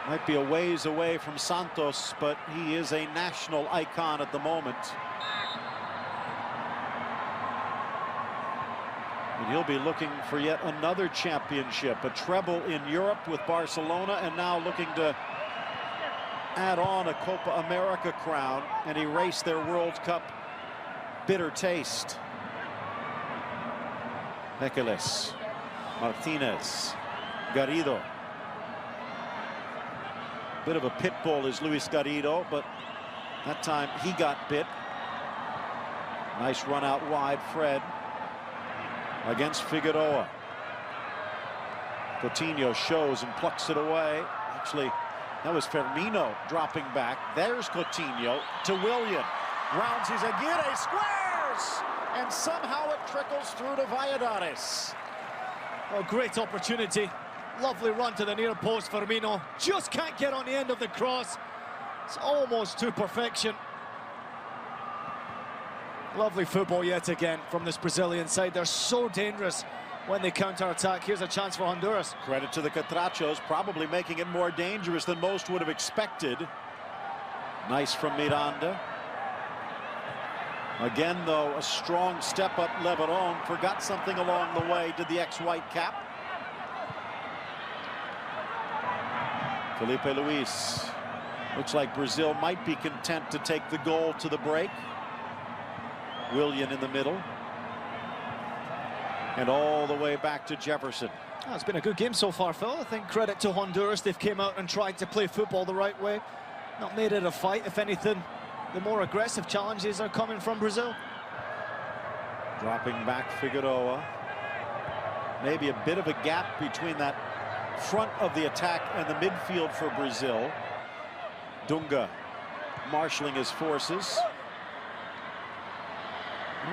Might be a ways away from Santos, but he is a national icon at the moment. And he'll be looking for yet another championship, a treble in Europe with Barcelona, and now looking to add on a Copa America crown and erase their World Cup bitter taste. Pekeles, Martinez, Garrido. Bit of a pit bull is Luis Garrido, but that time he got bit. Nice run out wide, Fred against Figueroa. Coutinho shows and plucks it away. Actually, that was Firmino dropping back. There's Coutinho to Willian. Rounds his Aguirre, squares! And somehow it trickles through to Valladares. Oh, great opportunity. Lovely run to the near post, Firmino. Just can't get on the end of the cross. It's almost to perfection. Lovely football yet again from this Brazilian side. They're so dangerous when they counter-attack. Here's a chance for Honduras. Credit to the Catrachos, probably making it more dangerous than most would have expected. Nice from Miranda. Again, though, a strong step up. Leveron forgot something along the way, did the ex-white cap. Filipe Luís. Looks like Brazil might be content to take the goal to the break. Willian in the middle. And all the way back to Jefferson. Oh, it's been a good game so far, Phil. I think credit to Honduras. They've came out and tried to play football the right way. Not made it a fight. If anything, the more aggressive challenges are coming from Brazil. Dropping back Figueroa. Maybe a bit of a gap between that front of the attack and the midfield for Brazil. Dunga marshalling his forces.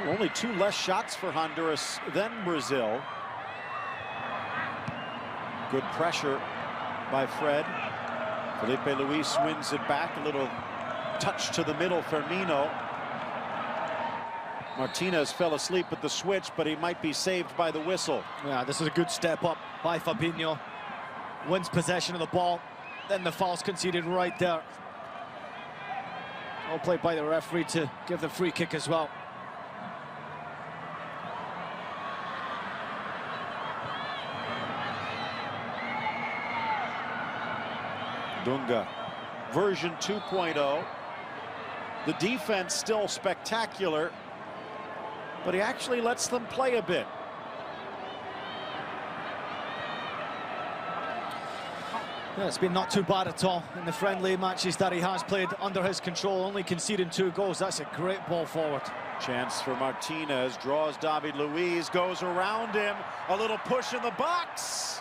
Only 2 less shots for Honduras than Brazil. Good pressure by Fred. Filipe Luís wins it back. A little touch to the middle, Firmino. Martinez fell asleep at the switch, but he might be saved by the whistle. Yeah, this is a good step up by Fabinho. Wins possession of the ball. Then the foul's conceded right there. All played by the referee to give the free kick as well. Dunga, version 2.0. The defense still spectacular, but he actually lets them play a bit. Yeah, it's been not too bad at all in the friendly matches that he has played under his control, only conceding 2 goals. That's a great ball forward. Chance for Martinez, draws David Luiz, goes around him, a little push in the box.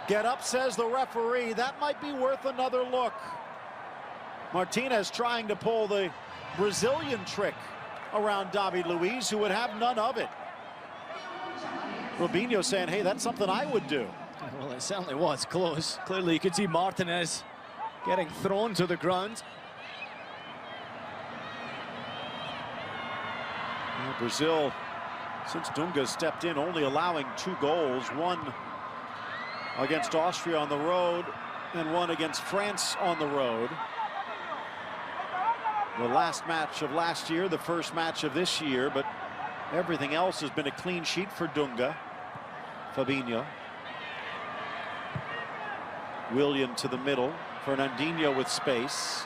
Get up, says the referee. That might be worth another look. Martinez trying to pull the Brazilian trick around David Luiz, who would have none of it. Robinho saying, hey, that's something I would do. Well, it certainly was close. Clearly, you could see Martinez getting thrown to the ground. Well, Brazil, since Dunga stepped in, only allowing 2 goals, 1 against Austria on the road and 1 against France on the road. The last match of last year, the first match of this year, but everything else has been a clean sheet for Dunga. Fabinho. Willian to the middle. Fernandinho with space.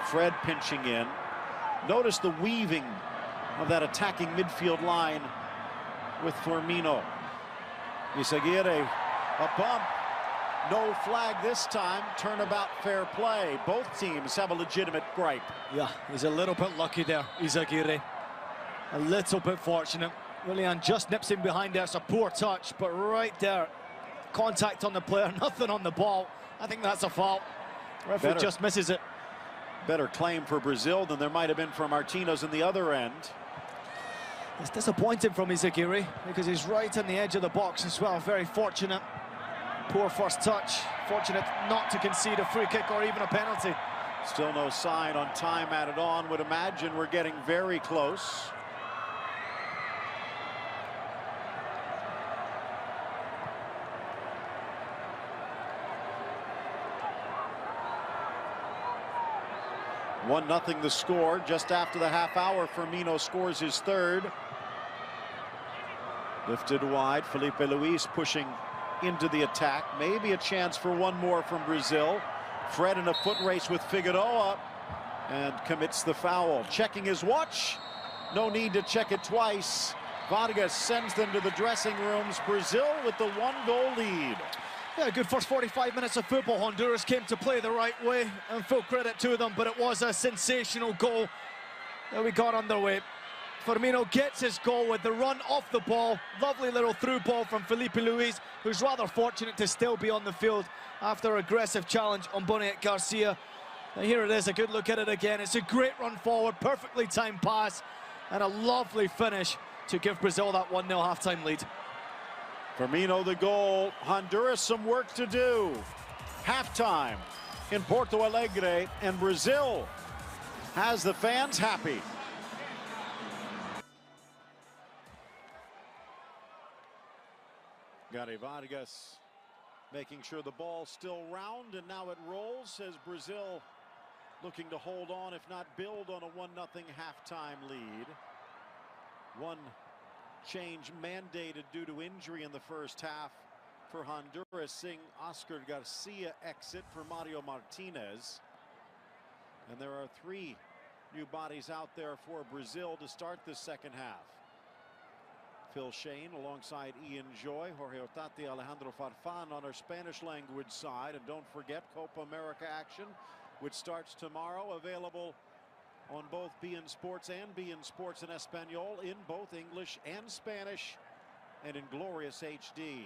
Fred pinching in. Notice the weaving of that attacking midfield line with Firmino. Isaguirre, a bump. No flag this time. Turnabout fair play. Both teams have a legitimate gripe. Yeah, he's a little bit lucky there, Isaguirre. A little bit fortunate. Willian just nips him behind there. It's a poor touch, but right there, contact on the player, nothing on the ball. I think that's a foul. Referee just misses it. Better claim for Brazil than there might have been for Martinez in the other end. It's disappointing from Isaguirre because he's right on the edge of the box as well. Very fortunate. Poor first touch. Fortunate not to concede a free kick or even a penalty. Still no sign on time added on. Would imagine we're getting very close. One nothing the score. Just after the half hour, Firmino scores his 3rd. Lifted wide, Filipe Luís pushing into the attack. Maybe a chance for 1 more from Brazil. Fred in a foot race with Figueroa and commits the foul. Checking his watch. No need to check it twice. Vargas sends them to the dressing rooms. Brazil with the 1-goal lead. Yeah, good first 45 minutes of football. Honduras came to play the right way, and full credit to them, but it was a sensational goal that we got underway. Firmino gets his goal with the run off the ball. Lovely little through ball from Filipe Luís, who's rather fortunate to still be on the field after aggressive challenge on Boniek Garcia. And here it is, a good look at it again. It's a great run forward, perfectly timed pass, and a lovely finish to give Brazil that 1-0 halftime lead. Firmino the goal. Honduras some work to do. Halftime in Porto Alegre, and Brazil has the fans happy. Gary Vargas making sure the ball's still round, and now it rolls as Brazil looking to hold on, if not build on a 1-0 halftime lead. One change mandated due to injury in the first half for Honduras, seeing Oscar Garcia exit for Mario Martinez. And there are 3 new bodies out there for Brazil to start this second half. Phil Shane alongside Ian Joy, Jorge Otati, Alejandro Farfan on our Spanish language side. And don't forget Copa America action, which starts tomorrow, available on both beIN Sports and beIN Sports in Espanol, in both English and Spanish, and in glorious HD.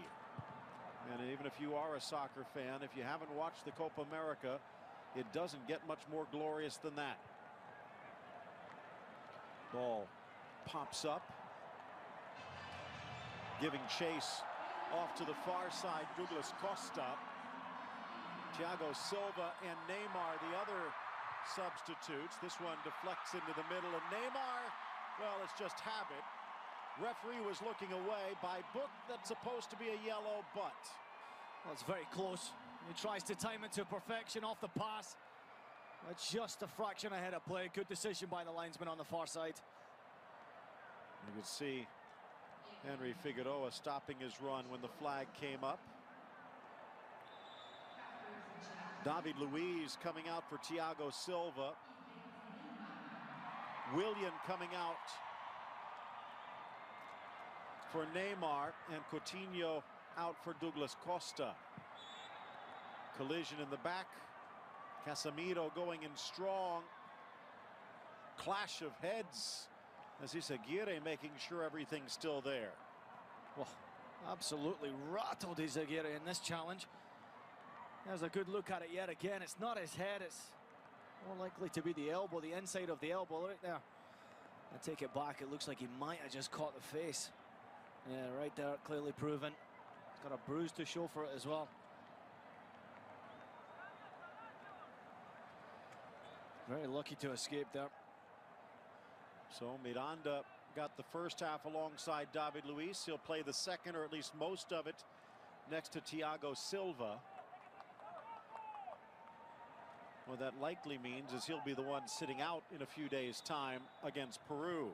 And even if you are a soccer fan, if you haven't watched the Copa America, it doesn't get much more glorious than that. Ball pops up, giving chase off to the far side. Douglas Costa, Thiago Silva, and Neymar, the other substitutes. This one deflects into the middle, and Neymar, well, it's just habit. Referee was looking away. By book, that's supposed to be a yellow, but well, it's very close. He tries to time it to perfection off the pass. It's just a fraction ahead of play. Good decision by the linesman on the far side. You could see Henry Figueroa stopping his run when the flag came up. David Luiz coming out for Thiago Silva. Willian coming out for Neymar, and Coutinho out for Douglas Costa. Collision in the back. Casemiro going in strong. Clash of heads as Izaguirre making sure everything's still there. Well, absolutely rattled Izaguirre in this challenge. There's a good look at it yet again. It's not his head, it's more likely to be the elbow, the inside of the elbow right there. I take it back, it looks like he might have just caught the face. Yeah, right there, clearly proven. He's got a bruise to show for it as well. Very lucky to escape there. So Miranda got the first half alongside David Luiz. He'll play the second, or at least most of it, next to Thiago Silva. What that likely means is he'll be the one sitting out in a few days' time against Peru.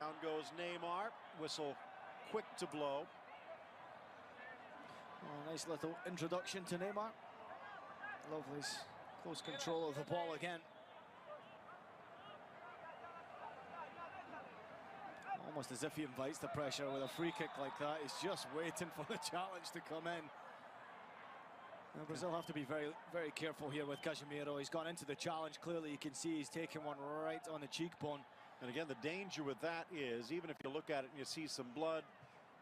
Down goes Neymar. Whistle quick to blow. Oh, nice little introduction to Neymar. Lovely close control of the ball again. Almost as if he invites the pressure with a free kick like that. He's just waiting for the challenge to come in. And Brazil have to be very, very careful here with Casemiro. He's gone into the challenge. Clearly, you can see he's taking one right on the cheekbone. And again, the danger with that is, even if you look at it and you see some blood,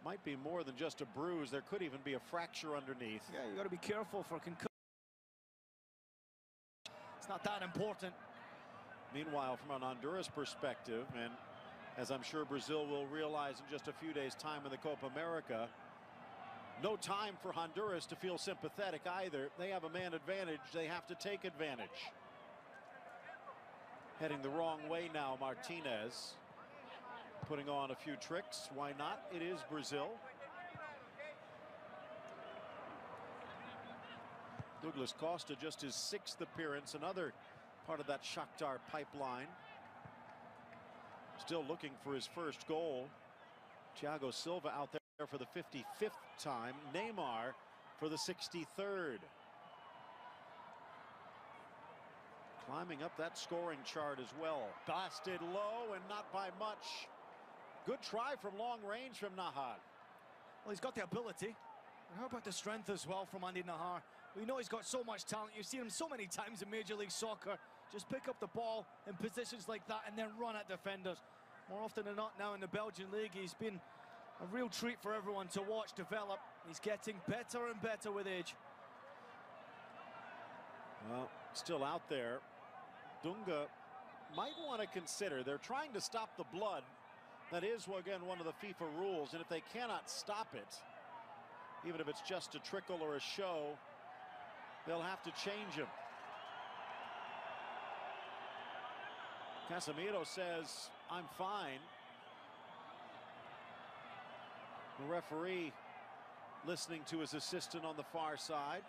might be more than just a bruise. There could even be a fracture underneath. Yeah, you got to be careful for concussion. It's not that important. Meanwhile, from an Honduras perspective, and as I'm sure Brazil will realize in just a few days' time in the Copa America, no time for Honduras to feel sympathetic either. They have a man advantage. They have to take advantage. Heading the wrong way now, Martinez. Putting on a few tricks. Why not? It is Brazil. Douglas Costa, just his 6th appearance. Another part of that Shakhtar pipeline. Still looking for his first goal. Thiago Silva out there for the 55th time. Neymar for the 63rd. Climbing up that scoring chart as well. Blasted low and not by much. Good try from long range from Nahar. Well, he's got the ability. And how about the strength as well from Andy Nahar? We know he's got so much talent. You've seen him so many times in Major League Soccer. Just pick up the ball in positions like that and then run at defenders. More often than not now in the Belgian league, he's been a real treat for everyone to watch develop. He's getting better and better with age. Well, still out there. Dunga might want to consider. They're trying to stop the blood. That is, again, one of the FIFA rules. And if they cannot stop it, even if it's just a trickle or a show, they'll have to change him. Casemiro says, I'm fine. The referee listening to his assistant on the far side.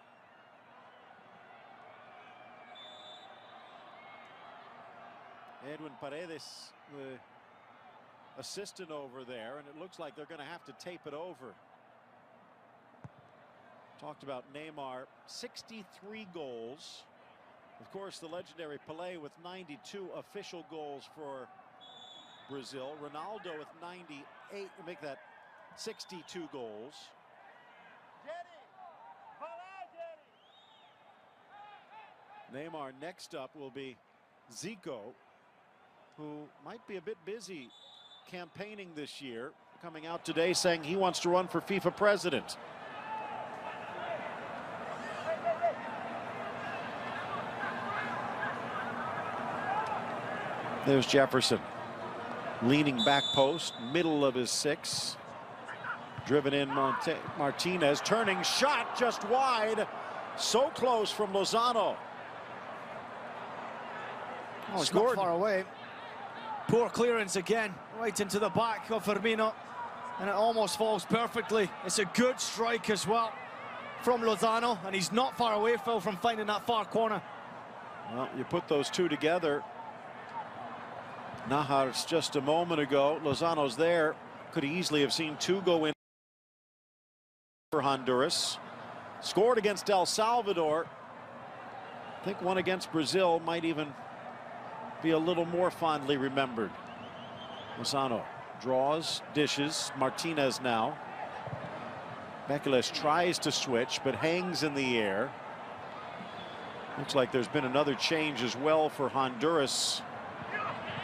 Edwin Paredes, the assistant over there, and it looks like they're going to have to tape it over. Talked about Neymar, 63 goals. Of course, the legendary Pelé with 92 official goals for Brazil. Ronaldo with 98, to make that 62 goals. Neymar next up will be Zico, who might be a bit busy campaigning this year, coming out today saying he wants to run for FIFA president. There's Jefferson, leaning back post, middle of his 6. Driven in Martinez, turning shot just wide. So close from Lozano. Oh, it's not far away. Poor clearance again, right into the back of Firmino. And it almost falls perfectly. It's a good strike as well from Lozano. And he's not far away, Phil, from finding that far corner. Well, you put those two together. Nahar's just a moment ago. Lozano's there. Could easily have seen 2 go in for Honduras. Scored against El Salvador. I think one against Brazil might even be a little more fondly remembered. Lozano draws, dishes. Martinez now. Bekeles tries to switch, but hangs in the air. Looks like there's been another change as well for Honduras.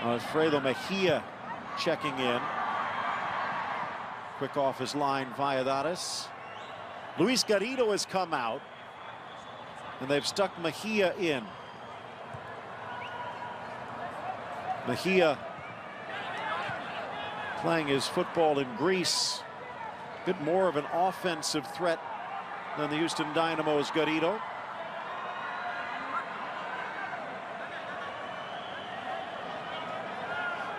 Alfredo Mejia checking in. Quick off his line, Valladares. Luis Garrido has come out, and they've stuck Mejia in. Mejia playing his football in Greece. A bit more of an offensive threat than the Houston Dynamo's Garrido.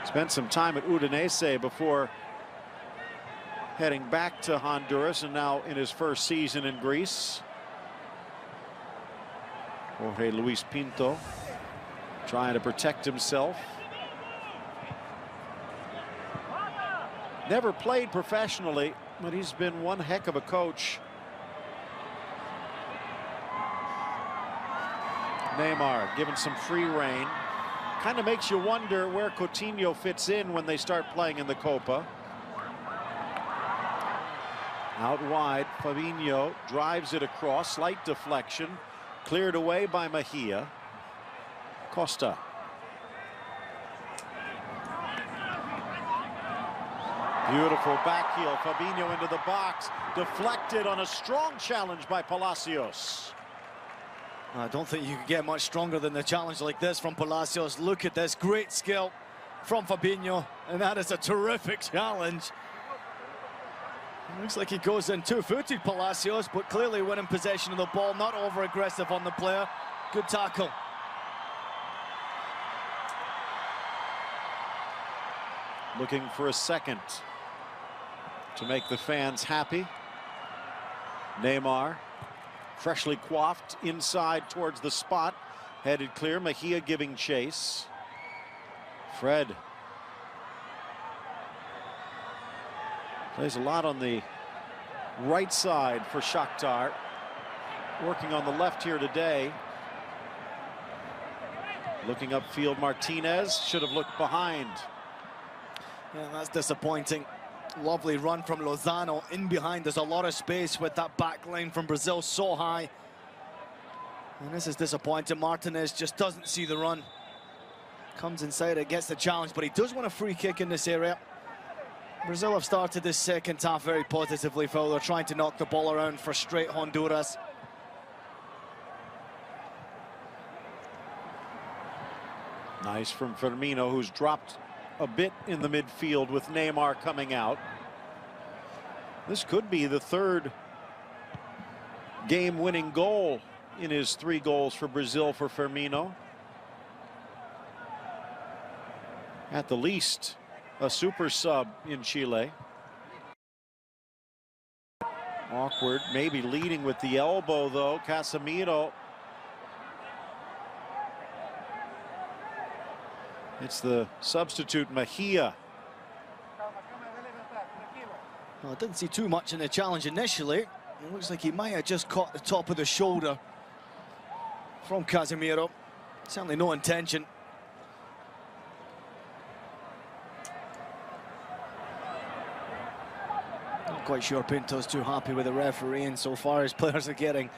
Spent some time at Udinese before heading back to Honduras, and now in his first season in Greece. Jorge Luis Pinto trying to protect himself. Never played professionally, but he's been one heck of a coach. Neymar given some free rein. Kind of makes you wonder where Coutinho fits in when they start playing in the Copa. Out wide, Fabinho drives it across, slight deflection, cleared away by Mejia. Costa. Beautiful back heel, Fabinho into the box, deflected on a strong challenge by Palacios. I don't think you could get much stronger than the challenge like this from Palacios. Look at this, great skill from Fabinho, and that is a terrific challenge. It looks like he goes in two-footed, Palacios, but clearly winning possession of the ball, not over-aggressive on the player. Good tackle. Looking for a second to make the fans happy. Neymar, freshly coiffed inside towards the spot. Headed clear, Mejia giving chase. Fred plays a lot on the right side for Shakhtar. Working on the left here today. Looking upfield, Martinez should have looked behind. Yeah, that's disappointing. Lovely run from Lozano in behind. There's a lot of space with that back line from Brazil so high. And this is disappointing. Martinez just doesn't see the run. Comes inside it, gets the challenge, but he does want a free kick in this area. Brazil have started this second half very positively, Phil. They're trying to knock the ball around, frustrate Honduras. Nice from Firmino, who's dropped a bit in the midfield with Neymar coming out. This could be the third game-winning goal in his 3 goals for Brazil for Firmino. At the least, a super sub in Chile. Awkward, maybe leading with the elbow though. Casemiro. It's the substitute Mejia. Well, I didn't see too much in the challenge initially. It looks like he might have just caught the top of the shoulder from Casemiro. Certainly no intention. Not quite sure Pinto's too happy with the referee, and so far his players are getting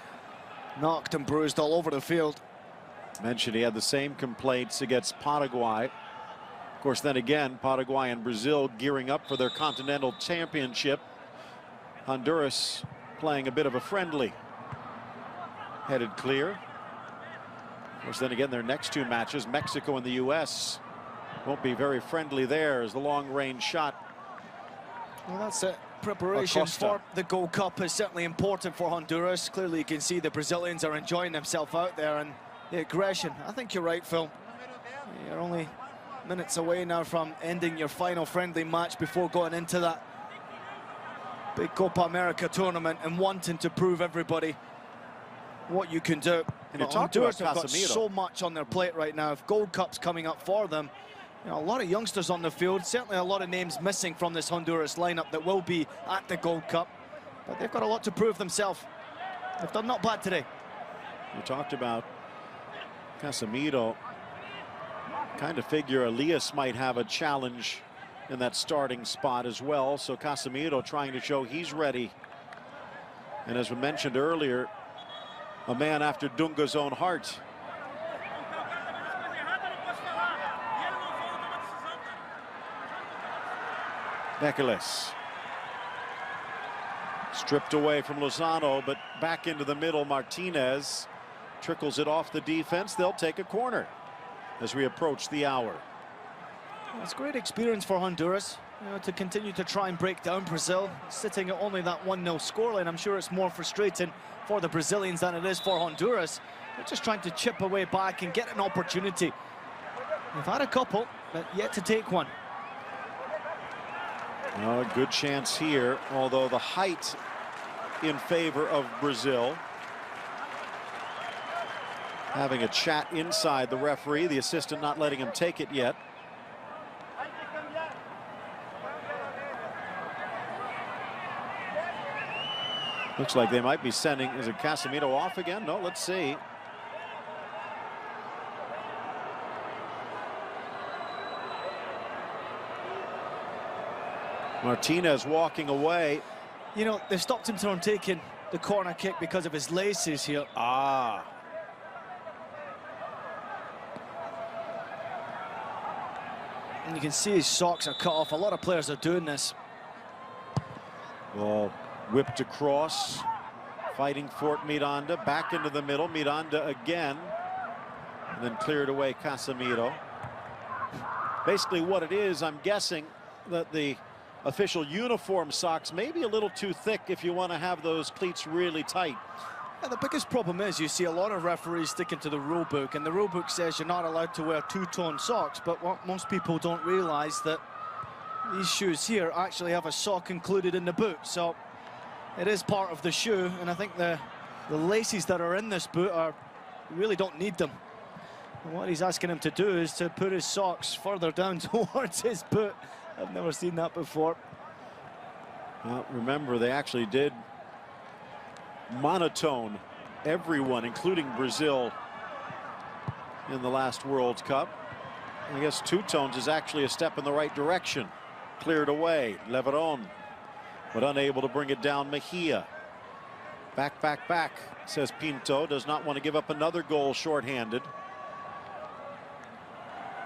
knocked and bruised all over the field. Mentioned he had the same complaints against Paraguay. Of course, then again, Paraguay and Brazil gearing up for their continental championship. Honduras playing a bit of a friendly. Headed clear. Of course, then again, their next 2 matches, Mexico and the U.S., won't be very friendly there as the long-range shot. Well, that's it. Preparation for the Gold Cup is certainly important for Honduras. Clearly, you can see the Brazilians are enjoying themselves out there, and the aggression. I think you're right, Phil. You're only minutes away now from ending your final friendly match before going into that big Copa America tournament and wanting to prove everybody what you can do. And you talked about Honduras have got so much on their plate right now. If Gold Cup's coming up for them, you know, a lot of youngsters on the field, certainly a lot of names missing from this Honduras lineup that will be at the Gold Cup. But they've got a lot to prove themselves. They've done not bad today. You talked about Casemiro. Kind of figure Elias might have a challenge in that starting spot as well. So Casemiro trying to show he's ready. And as we mentioned earlier, a man after Dunga's own heart. Bekeles. Stripped away from Lozano, but back into the middle. Martinez trickles it off the defense. They'll take a corner as we approach the hour. Well, it's great experience for Honduras, you know, to continue to try and break down Brazil. Sitting at only that 1-0 scoreline, I'm sure it's more frustrating for the Brazilians than it is for Honduras. They're just trying to chip away back and get an opportunity. They've had a couple, but yet to take one. Well, a good chance here, although the height in favor of Brazil. Having a chat inside the referee, the assistant not letting him take it yet. Looks like they might be sending, is it Casemiro off again? No, let's see. Martinez walking away. You know, they've stopped him from taking the corner kick because of his laces here. Ah. And you can see his socks are cut off. A lot of players are doing this. Ball whipped across. Fighting for it, Miranda. Back into the middle. Miranda again. And then cleared away Casemiro. Basically what it is, I'm guessing that the official uniform socks may be a little too thick if you want to have those cleats really tight. Yeah, the biggest problem is you see a lot of referees sticking to the rule book, and the rule book says you're not allowed to wear two-tone socks, but what most people don't realize that these shoes here actually have a sock included in the boot, so it is part of the shoe. And I think the laces that are in this boot are, you really don't need them. And what he's asking him to do is to put his socks further down towards his boot. I've never seen that before. Well, remember, they actually did monotone everyone, including Brazil, in the last World Cup. I guess two tones is actually a step in the right direction. Cleared away, Leveron, but unable to bring it down. Mejia. Back, back, back, says Pinto. Does not want to give up another goal shorthanded.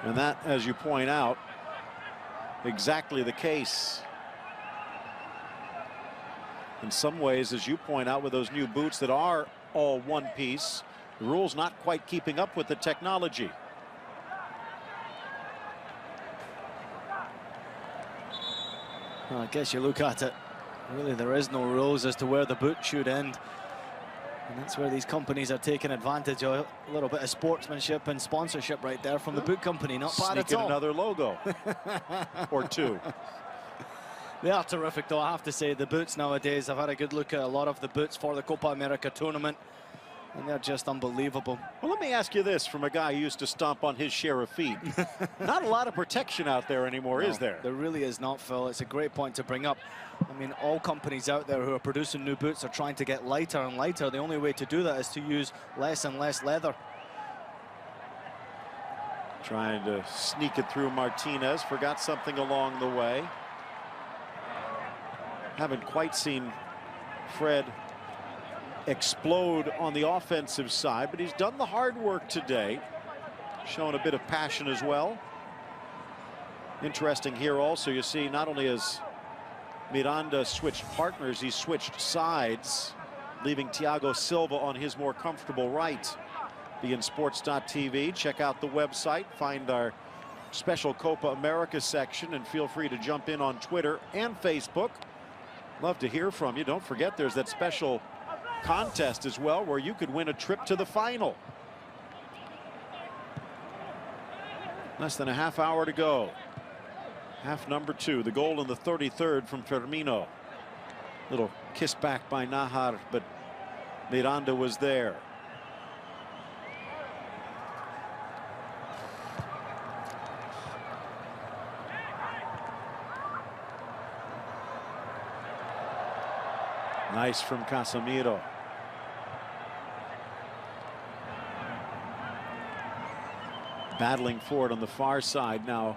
And that, as you point out, exactly the case. In some ways, as you point out, with those new boots that are all one piece, the rule's not quite keeping up with the technology. Well, I guess you look at it, really there is no rules as to where the boot should end. And that's where these companies are taking advantage of a little bit of sportsmanship and sponsorship right there from the boot company. Not bad at all. Another logo or two. They are terrific, though, I have to say. The boots nowadays, I've had a good look at a lot of the boots for the Copa America tournament, and they're just unbelievable. Well, let me ask you this from a guy who used to stomp on his share of feet. Not a lot of protection out there anymore, No, is there? There really is not, Phil. It's a great point to bring up. I mean, all companies out there who are producing new boots are trying to get lighter and lighter. The only way to do that is to use less and less leather. Trying to sneak it through Martinez. Forgot something along the way. Haven't quite seen Fred explode on the offensive side, but he's done the hard work today. Shown a bit of passion as well. Interesting here also, you see, not only has Miranda switched partners, he switched sides, leaving Thiago Silva on his more comfortable right. beInSports.tv. Check out the website, find our special Copa America section, and feel free to jump in on Twitter and Facebook. Love to hear from you. Don't forget, there's that special contest as well where you could win a trip to the final. Less than a half hour to go. Half number 2. The goal in the 33rd from Firmino. Little kiss back by Nahar, but Miranda was there. Nice from Casemiro. Battling for it on the far side now.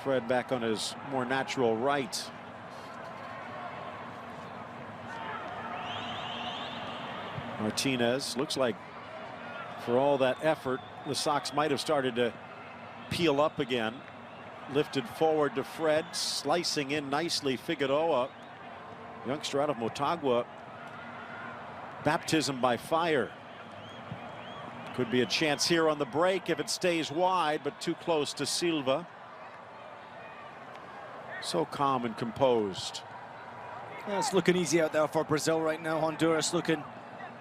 Fred back on his more natural right. Martinez, looks like for all that effort, the Sox might have started to peel up again. Lifted forward to Fred, slicing in nicely Figueroa. Youngster out of Motagua. Baptism by fire. Could be a chance here on the break if it stays wide, but too close to Silva. So calm and composed. Yeah, it's looking easy out there for Brazil right now. Honduras looking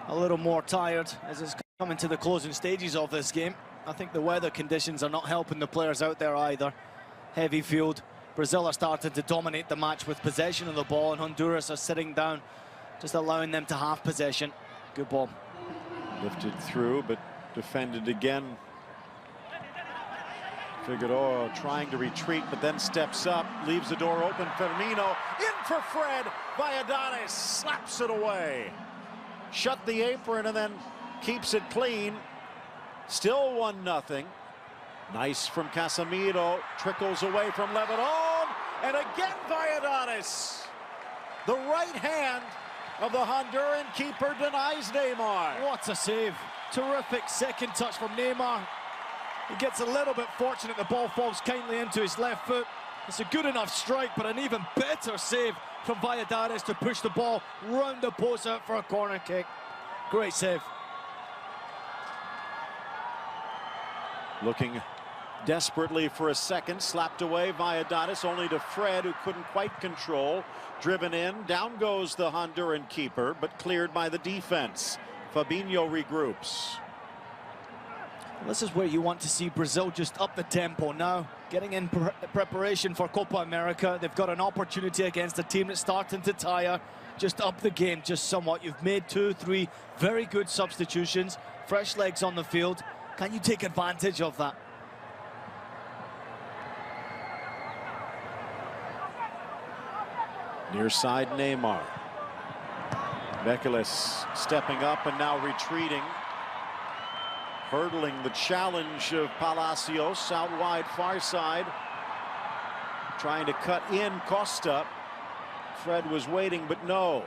a little more tired as it's coming to the closing stages of this game. I think the weather conditions are not helping the players out there either. Heavy field. Brazil are starting to dominate the match with possession of the ball, and Honduras are sitting down, just allowing them to have possession. Good ball. Lifted through, but defended again. Figueroa trying to retreat, but then steps up, leaves the door open. Firmino in for Fred. Valladares slaps it away. Shut the apron and then keeps it clean. Still 1-0. Nice from Casemiro. Trickles away from Leveron. And again Valladares. The right hand of the Honduran keeper denies Neymar. What a save. Terrific second touch from Neymar. He gets a little bit fortunate. The ball falls kindly into his left foot. It's a good enough strike, but an even better save from Valladares to push the ball round the post out for a corner kick. Great save. Looking desperately for a second, slapped away Valladares, only to Fred, who couldn't quite control. Driven in, down goes the Honduran keeper, but cleared by the defense. Fabinho regroups. This is where you want to see Brazil just up the tempo now, getting in preparation for Copa America. They've got an opportunity against a team that's starting to tire. Just up the game just somewhat. You've made 2-3 very good substitutions, fresh legs on the field. Can you take advantage of that? Near side Neymar. Bekeles stepping up and now retreating. Hurdling the challenge of Palacios out wide far side. Trying to cut in Costa. Fred was waiting, but no.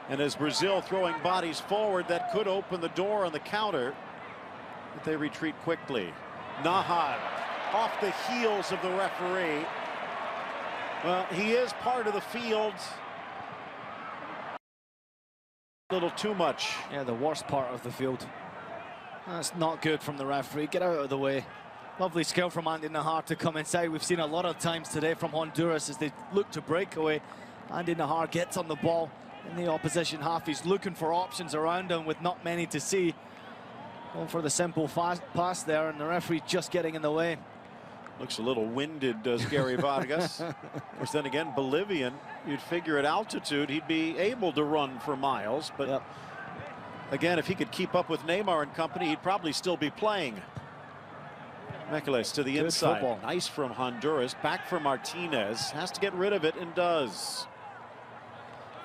And as Brazil throwing bodies forward, that could open the door on the counter. But they retreat quickly. Nahad off the heels of the referee. Well, he is part of the field. A little too much. Yeah, the worst part of the field. That's not good from the referee. Get out of the way. Lovely skill from Andy Nahar to come inside. We've seen a lot of times today from Honduras as they look to break away. Andy Nahar gets on the ball in the opposition half. He's looking for options around him with not many to see. Going for the simple fast pass there, and the referee just getting in the way. Looks a little winded, does Gary Vargas. Of course, then again, Bolivian, you'd figure at altitude he'd be able to run for miles. But yep. Again, if he could keep up with Neymar and company, he'd probably still be playing. Bekeles to the Good inside. football. Nice from Honduras. Back for Martinez. Has to get rid of it and does.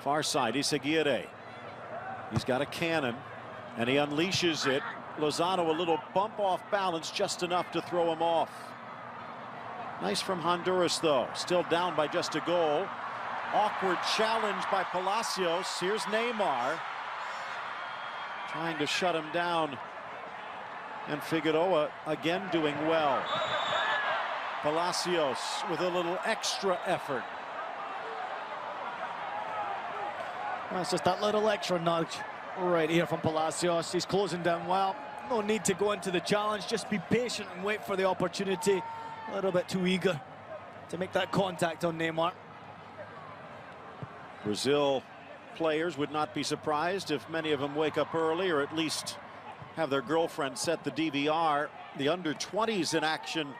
Far side, Isaguirre. He's got a cannon and he unleashes it. Lozano a little bump off balance, just enough to throw him off. Nice from Honduras, though. Still down by just a goal. Awkward challenge by Palacios. Here's Neymar. Trying to shut him down. And Figueroa again doing well. Palacios with a little extra effort. Well, it's just that little extra nudge right here from Palacios. He's closing down well. No need to go into the challenge. Just be patient and wait for the opportunity. A little bit too eager to make that contact on Neymar. Brazil players would not be surprised if many of them wake up early or at least have their girlfriend set the DVR. The under-20s in action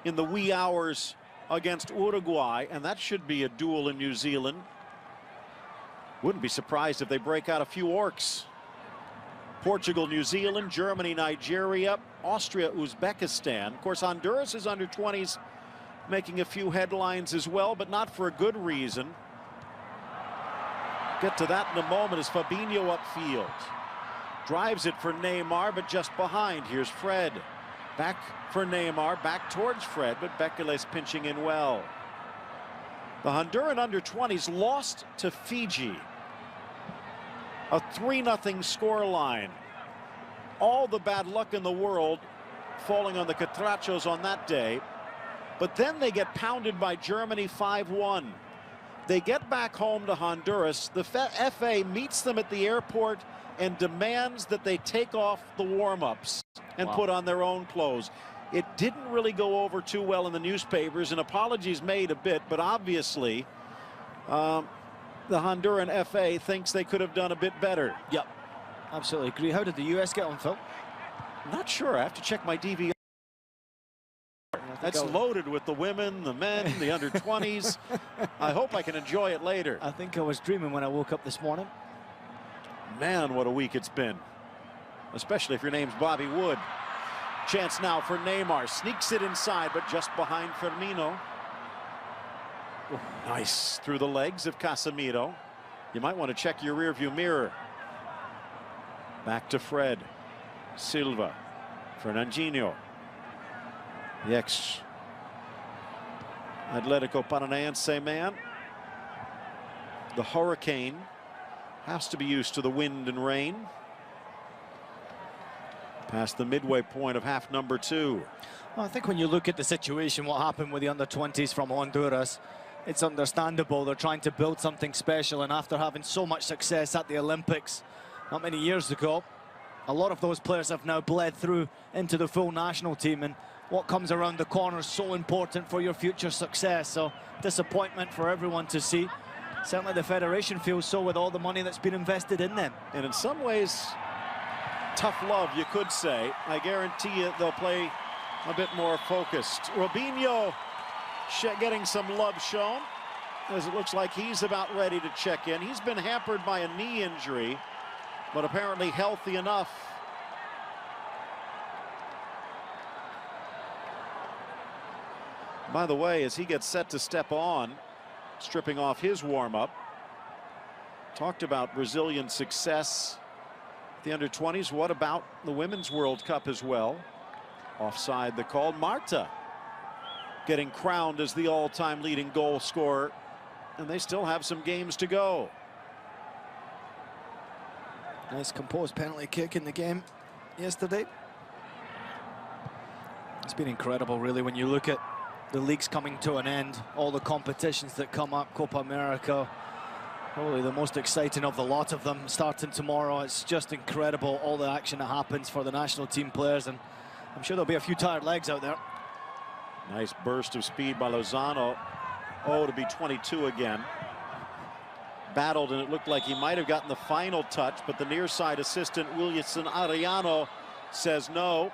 in the wee hours against Uruguay, and that should be a duel in New Zealand. Wouldn't be surprised if they break out a few orcs. Portugal, New Zealand, Germany, Nigeria, Austria, Uzbekistan. Of course, Honduras is under-20s, making a few headlines as well, but not for a good reason. Get to that in a moment as Fabinho upfield. Drives it for Neymar, but just behind. Here's Fred. Back for Neymar, back towards Fred, but Bekeles pinching in well. The Honduran under-20s lost to Fiji. A 3-0 scoreline. All the bad luck in the world falling on the Catrachos on that day. But then they get pounded by Germany 5-1. They get back home to Honduras. The FA meets them at the airport and demands that they take off the warm-ups and put on their own clothes. It didn't really go over too well in the newspapers, and apologies made a bit, but obviously the Honduran FA thinks they could have done a bit better. Yep, absolutely agree. How did the US get on, Phil? Not sure. I have to check my DVR. That's loaded with the women, the men, the under-20s. I hope I can enjoy it later. I think I was dreaming when I woke up this morning. Man, what a week it's been. Especially if your name's Bobby Wood. Chance now for Neymar. Sneaks it inside, but just behind Firmino. Oh, nice through the legs of Casemiro. You might want to check your rearview mirror. Back to Fred. Silva. Fernandinho. The ex-Atletico Paranaense man. The Hurricane has to be used to the wind and rain. Past the midway point of half number 2. Well, I think when you look at the situation, what happened with the under-20s from Honduras, it's understandable. They're trying to build something special, and after having so much success at the Olympics not many years ago, a lot of those players have now bled through into the full national team, and what comes around the corner is so important for your future success. So disappointment for everyone to see. Certainly the federation feels so with all the money that's been invested in them. And in some ways, tough love, you could say. I guarantee you they'll play a bit more focused. Robinho getting some love shown, as it looks like he's about ready to check in. He's been hampered by a knee injury, but apparently healthy enough By the way, as he gets set to step on, stripping off his warm-up, talked about Brazilian success at the under-20s. What about the Women's World Cup as well? Offside the call. Marta getting crowned as the all-time leading goal scorer, and they still have some games to go. Nice composed penalty kick in the game yesterday. It's been incredible, really, when you look at the leagues coming to an end, all the competitions that come up, Copa America, probably the most exciting of the lot of them, starting tomorrow. It's just incredible, all the action that happens for the national team players, and I'm sure there'll be a few tired legs out there. Nice burst of speed by Lozano. Oh, to be 22 again. Battled, and it looked like he might have gotten the final touch, but the near side assistant, Williamson Arellano, says no.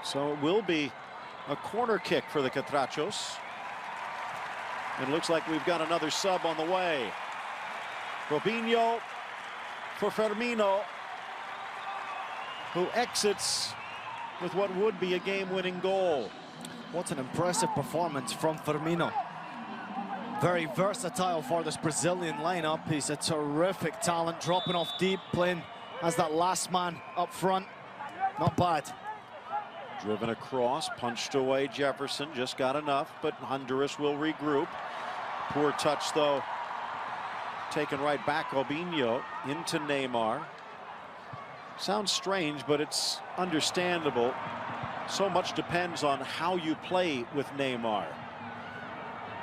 So it will be a corner kick for the Catrachos. It looks like we've got another sub on the way. Robinho for Firmino, who exits with what would be a game-winning goal. What an impressive performance from Firmino. Very versatile for this Brazilian lineup. He's a terrific talent, dropping off deep, playing as that last man up front. Not bad. Driven across, punched away Jefferson, just got enough, but Honduras will regroup. Poor touch, though. Taken right back, Robinho into Neymar. Sounds strange, but it's understandable. So much depends on how you play with Neymar.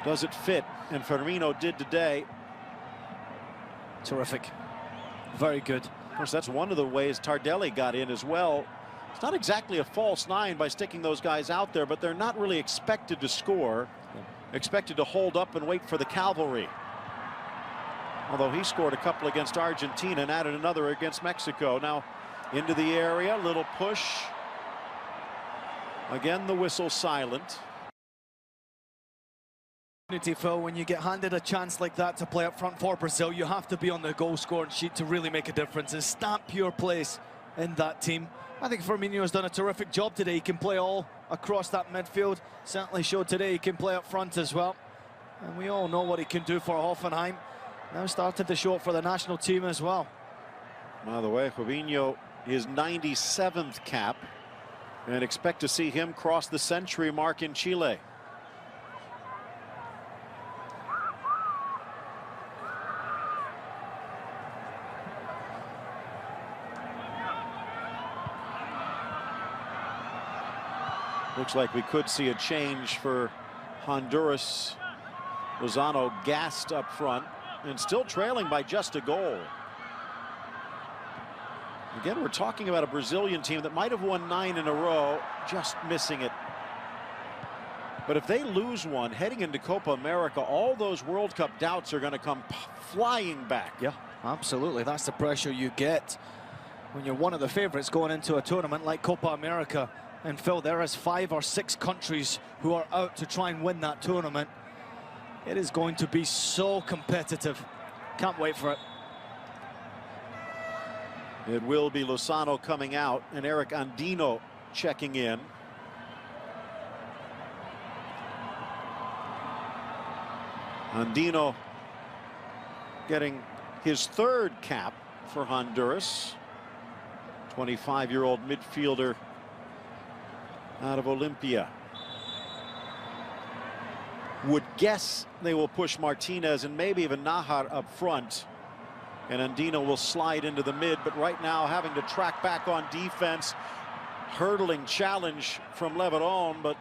Does it fit? And Firmino did today. Terrific. Very good. Of course, that's one of the ways Tardelli got in as well. It's not exactly a false nine by sticking those guys out there, but they're not really expected to score. Expected to hold up and wait for the cavalry. Although he scored a couple against Argentina and added another against Mexico. Now into the area, little push. Again, the whistle silent. Phil, when you get handed a chance like that to play up front for Brazil, you have to be on the goal scoring sheet to really make a difference and stamp your place in that team. I think Firmino has done a terrific job today. He can play all across that midfield. Certainly showed today he can play up front as well. And we all know what he can do for Hoffenheim. Now started to show it for the national team as well. By the way, Robinho, his 97th cap, and expect to see him cross the century mark in Chile. Looks like we could see a change for Honduras. Lozano gassed up front and still trailing by just a goal. Again, we're talking about a Brazilian team that might have won 9 in a row, just missing it. But if they lose one heading into Copa America, all those World Cup doubts are going to come flying back. Yeah, absolutely. That's the pressure you get when you're one of the favorites going into a tournament like Copa America. And Phil, there is 5 or 6 countries who are out to try and win that tournament. It is going to be so competitive. Can't wait for it. It will be Lozano coming out and Eric Andino checking in. Andino getting his 3rd cap for Honduras. 25-year-old midfielder out of Olympia. Would guess they will push Martinez and maybe even Najar up front. And Andino will slide into the mid, but right now having to track back on defense. Hurdling challenge from Leveron, but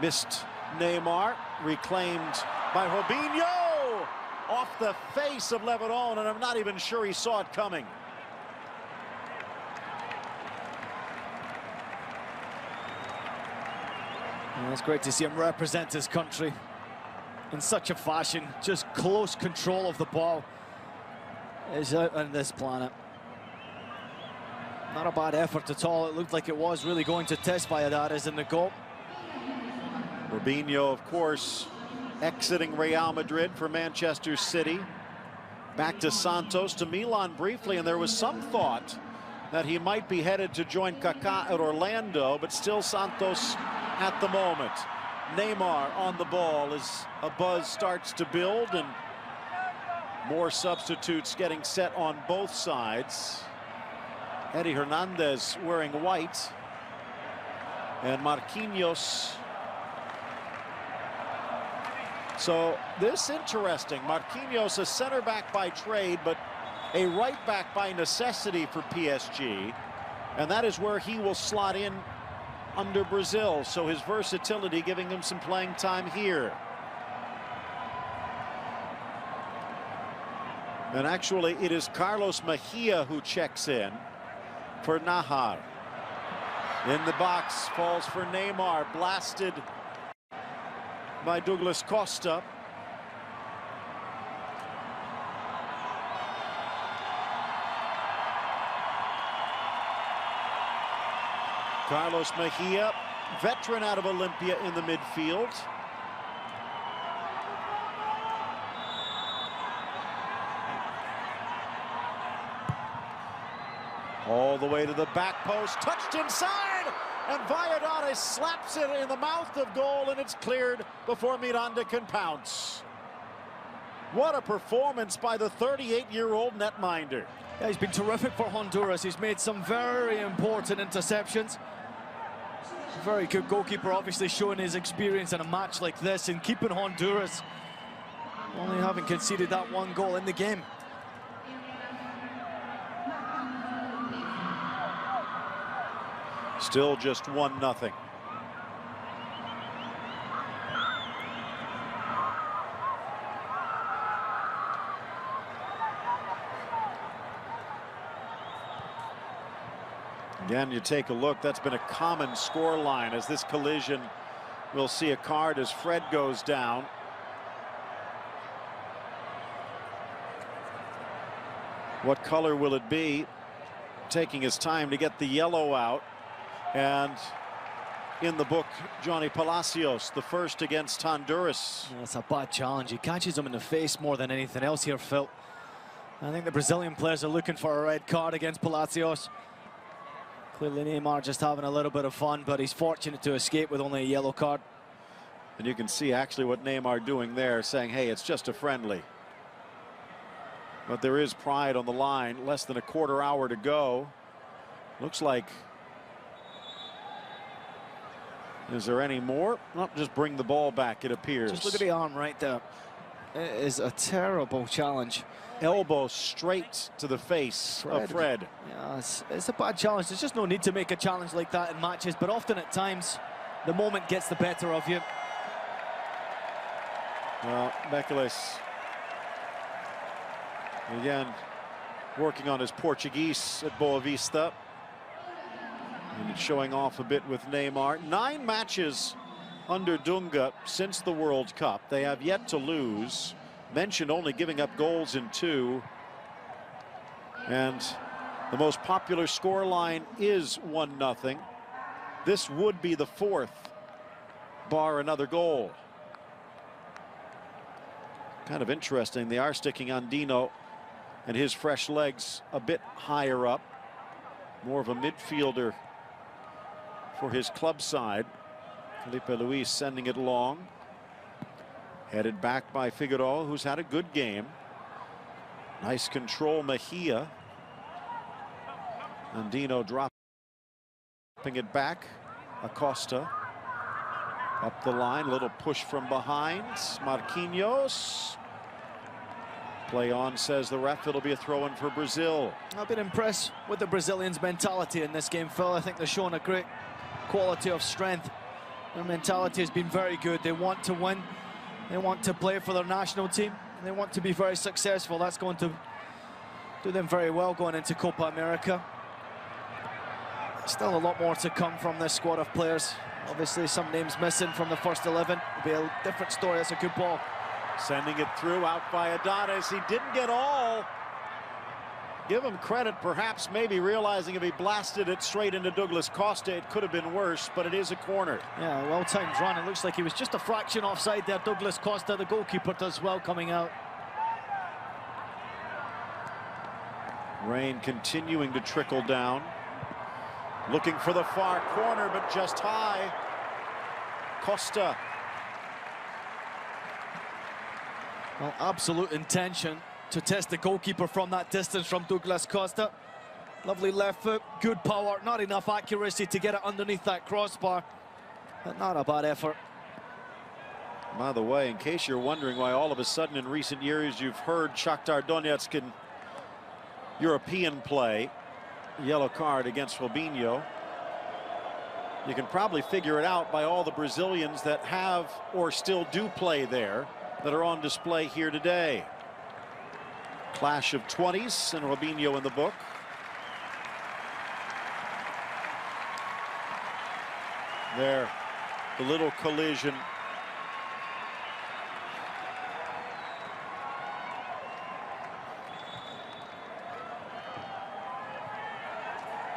missed Neymar. Reclaimed by Robinho off the face of Leveron, and I'm not even sure he saw it coming. And it's great to see him represent his country in such a fashion. Just close control of the ball is out on this planet. Not a bad effort at all. It looked like it was really going to test Valladares in the goal. Robinho, of course, exiting Real Madrid for Manchester City. Back to Santos, to Milan briefly, and there was some thought that he might be headed to join Kaká at Orlando, but still Santos at the moment. Neymar on the ball as a buzz starts to build, and more substitutes getting set on both sides. Eddie Hernandez wearing white, and Marquinhos. So this interesting. Marquinhos, a center back by trade, but a right back by necessity for PSG, and that is where he will slot in under Brazil. So his versatility giving him some playing time here. And actually, it is Carlos Mejia who checks in for Nahar. In the box, falls for Neymar, blasted by Douglas Costa. Carlos Mejia, veteran out of Olympia in the midfield. All the way to the back post, touched inside, and Valladares slaps it in the mouth of goal, and it's cleared before Miranda can pounce. What a performance by the 38-year-old netminder. Yeah, he's been terrific for Honduras. He's made some very important interceptions. Very good goalkeeper, obviously showing his experience in a match like this and keeping Honduras, only having conceded that one goal in the game. Still just 1-0. Again, you take a look, that's been a common score line as this collision. We'll see a card as Fred goes down. What color will it be? Taking his time to get the yellow out. And in the book, Johnny Palacios, the first against Honduras. That's a bad challenge. He catches him in the face more than anything else here, Phil. I think the Brazilian players are looking for a red card against Palacios. Clearly Neymar just having a little bit of fun, but he's fortunate to escape with only a yellow card. And you can see actually what Neymar doing there, saying, hey, it's just a friendly. But there is pride on the line. Less than a quarter hour to go. Looks like... Is there any more? Well, just bring the ball back, it appears. Just look at the arm right there. It is a terrible challenge. Elbow straight to the face of Fred. Yeah, it's a bad challenge. There's just no need to make a challenge like that in matches, but often at times the moment gets the better of you. Well, Bekeles again working on his Portuguese at Boa Vista and showing off a bit with Neymar. 9 matches under Dunga since the World Cup. They have yet to lose. Mentioned only giving up goals in 2. And the most popular score line is 1-0. This would be the 4th, bar another goal. Kind of interesting. They are sticking Andino and his fresh legs a bit higher up. More of a midfielder for his club side. Filipe Luís sending it long. Headed back by Figueroa, who's had a good game. Nice control, Mejia. Andino dropping it back. Acosta up the line, little push from behind. Marquinhos. Play on, says the ref. It'll be a throw-in for Brazil. I've been impressed with the Brazilians' mentality in this game, Phil. I think they're showing a great quality of strength. Their mentality has been very good. They want to win. They want to play for their national team. They want to be very successful. That's going to do them very well going into Copa America. Still a lot more to come from this squad of players. Obviously, some names missing from the first 11. It'll be a different story. That's a good ball. Sending it through, out by Valladares. He didn't get all. Give him credit, perhaps maybe realizing if he blasted it straight into Douglas Costa, it could have been worse, but it is a corner. Yeah, well-timed run. It looks like he was just a fraction offside there. Douglas Costa, the goalkeeper, does well coming out. Rain continuing to trickle down. Looking for the far corner, but just high. Costa. Well, absolute intention to test the goalkeeper from that distance from Douglas Costa. Lovely left foot, good power, not enough accuracy to get it underneath that crossbar, but not a bad effort. By the way, in case you're wondering why all of a sudden in recent years you've heard Shakhtar Donetsk in European play, yellow card against Robinho, you can probably figure it out by all the Brazilians that have or still do play there that are on display here today. Clash of 20s and Robinho in the book. There, the little collision.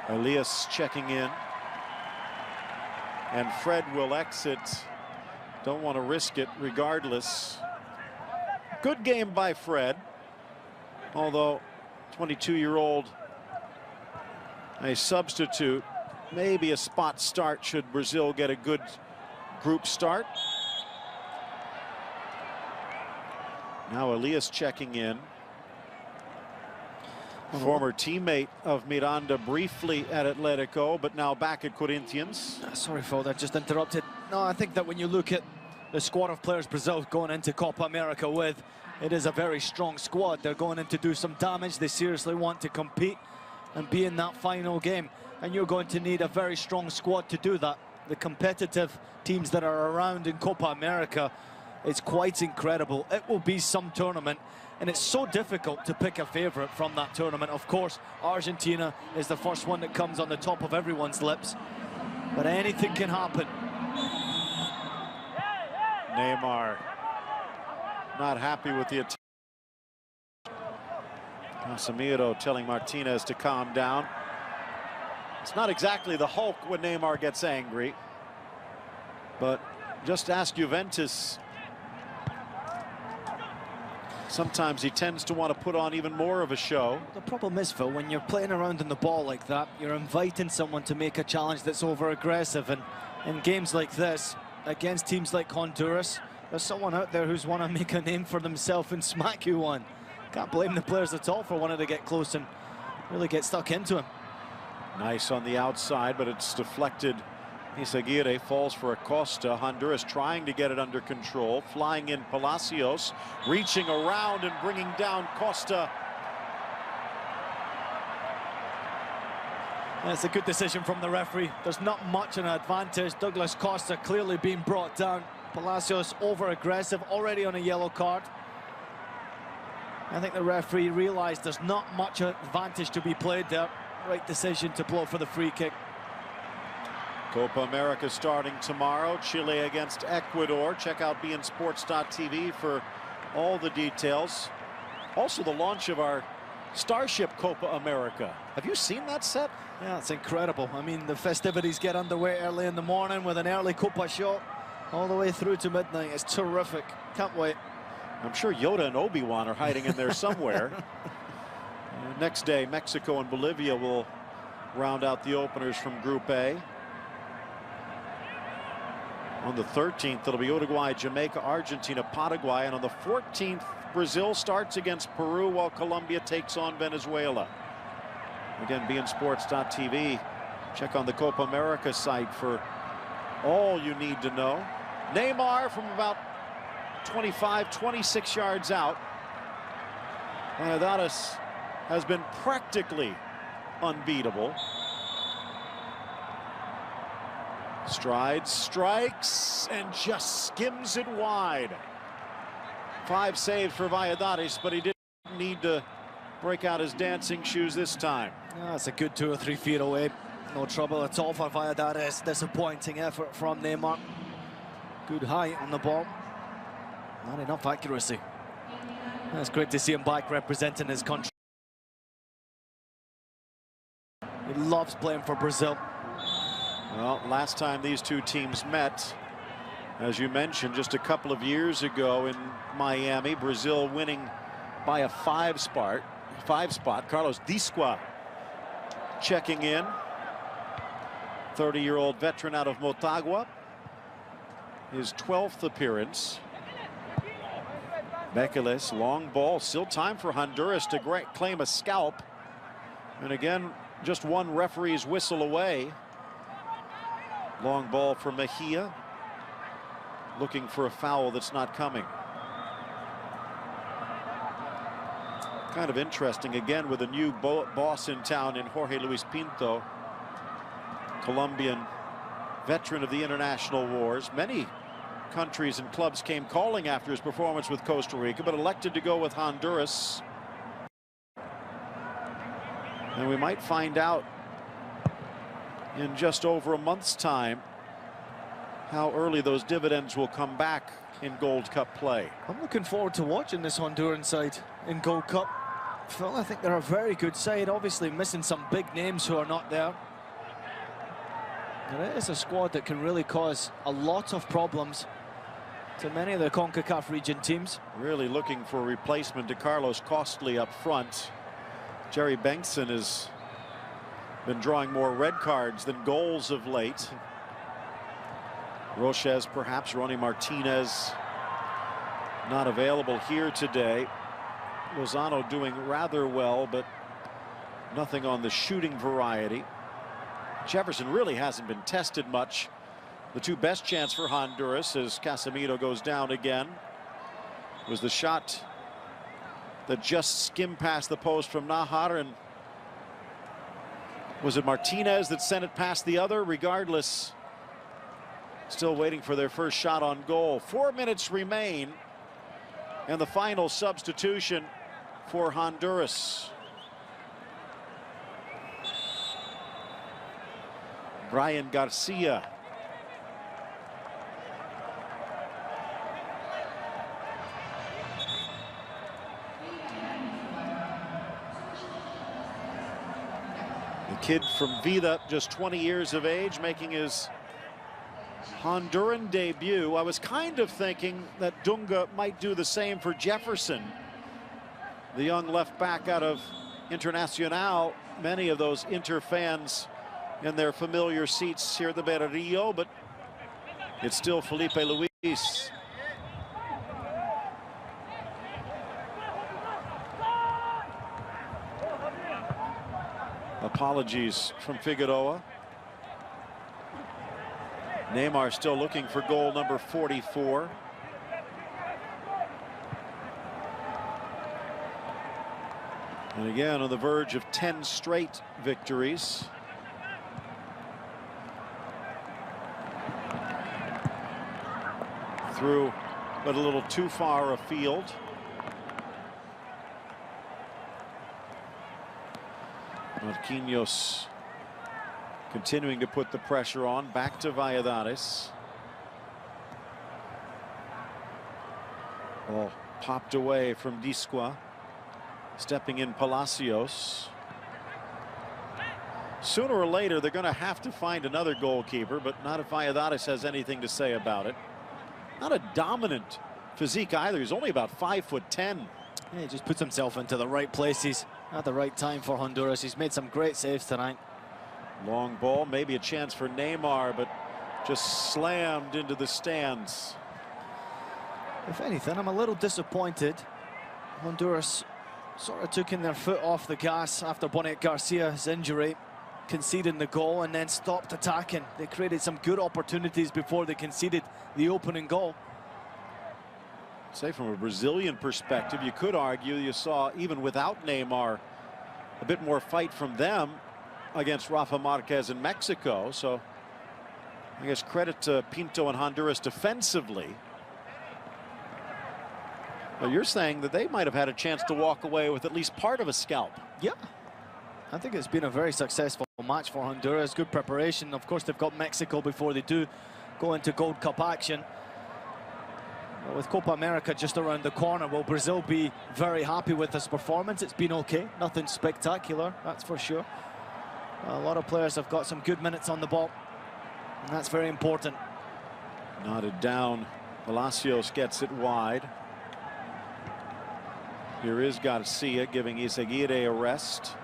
Elias checking in. And Fred will exit. Don't want to risk it regardless. Good game by Fred. Although 22-year-old, a substitute, maybe a spot start should Brazil get a good group start. Now Elias checking in. Former teammate of Miranda briefly at Atletico, but now back at Corinthians. Sorry, Phil, I just interrupted. No, I think that when you look at the squad of players Brazil going into Copa America with, it is a very strong squad. They're going in to do some damage. They seriously want to compete and be in that final game. And you're going to need a very strong squad to do that. The competitive teams that are around in Copa America, it's quite incredible. It will be some tournament, and it's so difficult to pick a favorite from that tournament. Of course, Argentina is the first one that comes on the top of everyone's lips, but anything can happen. Neymar not happy with the attack. Casemiro telling Martinez to calm down. It's not exactly the Hulk when Neymar gets angry, but just ask Juventus. Sometimes he tends to want to put on even more of a show. The problem is, Phil, when you're playing around in the ball like that, you're inviting someone to make a challenge that's over-aggressive. And in games like this, against teams like Honduras, there's someone out there who's want to make a name for themselves and smack you one. Can't blame the players at all for wanting to get close and really get stuck into him. Nice on the outside, but it's deflected. Izaguirre falls for Acosta. Honduras trying to get it under control. Flying in Palacios, reaching around and bringing down Costa. That's a good decision from the referee. There's not much an advantage. Douglas Costa clearly being brought down. Palacios over-aggressive, already on a yellow card. I think the referee realized there's not much advantage to be played there. Right decision to blow for the free kick. Copa America starting tomorrow. Chile against Ecuador. Check out beInSports.tv for all the details. Also the launch of our Starship Copa America. Have you seen that set? Yeah, it's incredible. I mean, the festivities get underway early in the morning with an early Copa show all the way through to midnight. It's terrific. Can't wait. I'm sure Yoda and Obi-Wan are hiding in there somewhere. Next day, Mexico and Bolivia will round out the openers from Group A. On the 13th, it'll be Uruguay, Jamaica, Argentina, Paraguay. And on the 14th, Brazil starts against Peru while Colombia takes on Venezuela. Again, beInSports.tv. Check on the Copa America site for all you need to know. Neymar from about 25, 26 yards out. Valladares has been practically unbeatable. Strides, strikes, and just skims it wide. 5 saves for Valladares, but he didn't need to break out his dancing shoes this time. That's a good 2 or 3 feet away. No trouble at all for Valladares. Disappointing effort from Neymar. Good height on the ball. Not enough accuracy. It's great to see him back representing his country. He loves playing for Brazil. Well, last time these two teams met, as you mentioned, just a couple of years ago in Miami, Brazil winning by a 5 spot. 5 spot. Carlos Disqua checking in. 30-year-old veteran out of Motagua. His 12th appearance. Bekeles, long ball, still time for Honduras to claim a scalp. And again, just one referee's whistle away. Long ball for Mejia. Looking for a foul that's not coming. Kind of interesting again with a new boss in town in Jorge Luis Pinto. Colombian veteran of the international wars. Many countries and clubs came calling after his performance with Costa Rica, but elected to go with Honduras. And we might find out in just over a month's time how early those dividends will come back in Gold Cup play. I'm looking forward to watching this Honduran side in Gold Cup. Phil, I think they're a very good side, obviously missing some big names who are not there. And it is a squad that can really cause a lot of problems to many of the CONCACAF region teams. Really looking for a replacement to Carlos Costly up front. Jerry Bengtson has been drawing more red cards than goals of late. Roches, perhaps. Ronnie Martinez not available here today. Lozano doing rather well, but nothing on the shooting variety. Jefferson really hasn't been tested much. The two best chance for Honduras as Casemiro goes down again was the shot that just skimmed past the post from Najar, and was it Martinez that sent it past the other? Regardless, still waiting for their first shot on goal. 4 minutes remain, and the final substitution for Honduras. Brian Garcia. The kid from Vida, just 20 years of age, making his Honduran debut. I was kind of thinking that Dunga might do the same for Jefferson, the young left back out of Internacional. Many of those Inter fans in their familiar seats here at the Beira, but it's still Filipe Luís. Apologies from Figueroa. Neymar still looking for goal number 44. And again on the verge of 10 straight victories. Through, but a little too far afield. Marquinhos continuing to put the pressure on. Back to Valladares. Ball popped away from Disqua. Stepping in Palacios. Sooner or later they're going to have to find another goalkeeper, but not if Valladares has anything to say about it. Not a dominant physique either. He's only about 5'10". Yeah, he just puts himself into the right places at the right time for Honduras. He's made some great saves tonight. Long ball, maybe a chance for Neymar, but just slammed into the stands. If anything, I'm a little disappointed. Honduras sort of took in their foot off the gas after Bonet Garcia's injury, conceding the goal and then stopped attacking. They created some good opportunities before they conceded the opening goal. Say from a Brazilian perspective, you could argue you saw, even without Neymar, a bit more fight from them against Rafa Marquez in Mexico. So I guess credit to Pinto and Honduras defensively. Well, you're saying that they might have had a chance to walk away with at least part of a scalp. Yeah, I think it's been a very successful match for Honduras. Good preparation. Of course, they've got Mexico before they do go into Gold Cup action. But with Copa America just around the corner, will Brazil be very happy with this performance? It's been okay, nothing spectacular, that's for sure. A lot of players have got some good minutes on the ball, and that's very important. Nodded down. Palacios gets it wide. Here is Garcia giving Izaguirre a rest.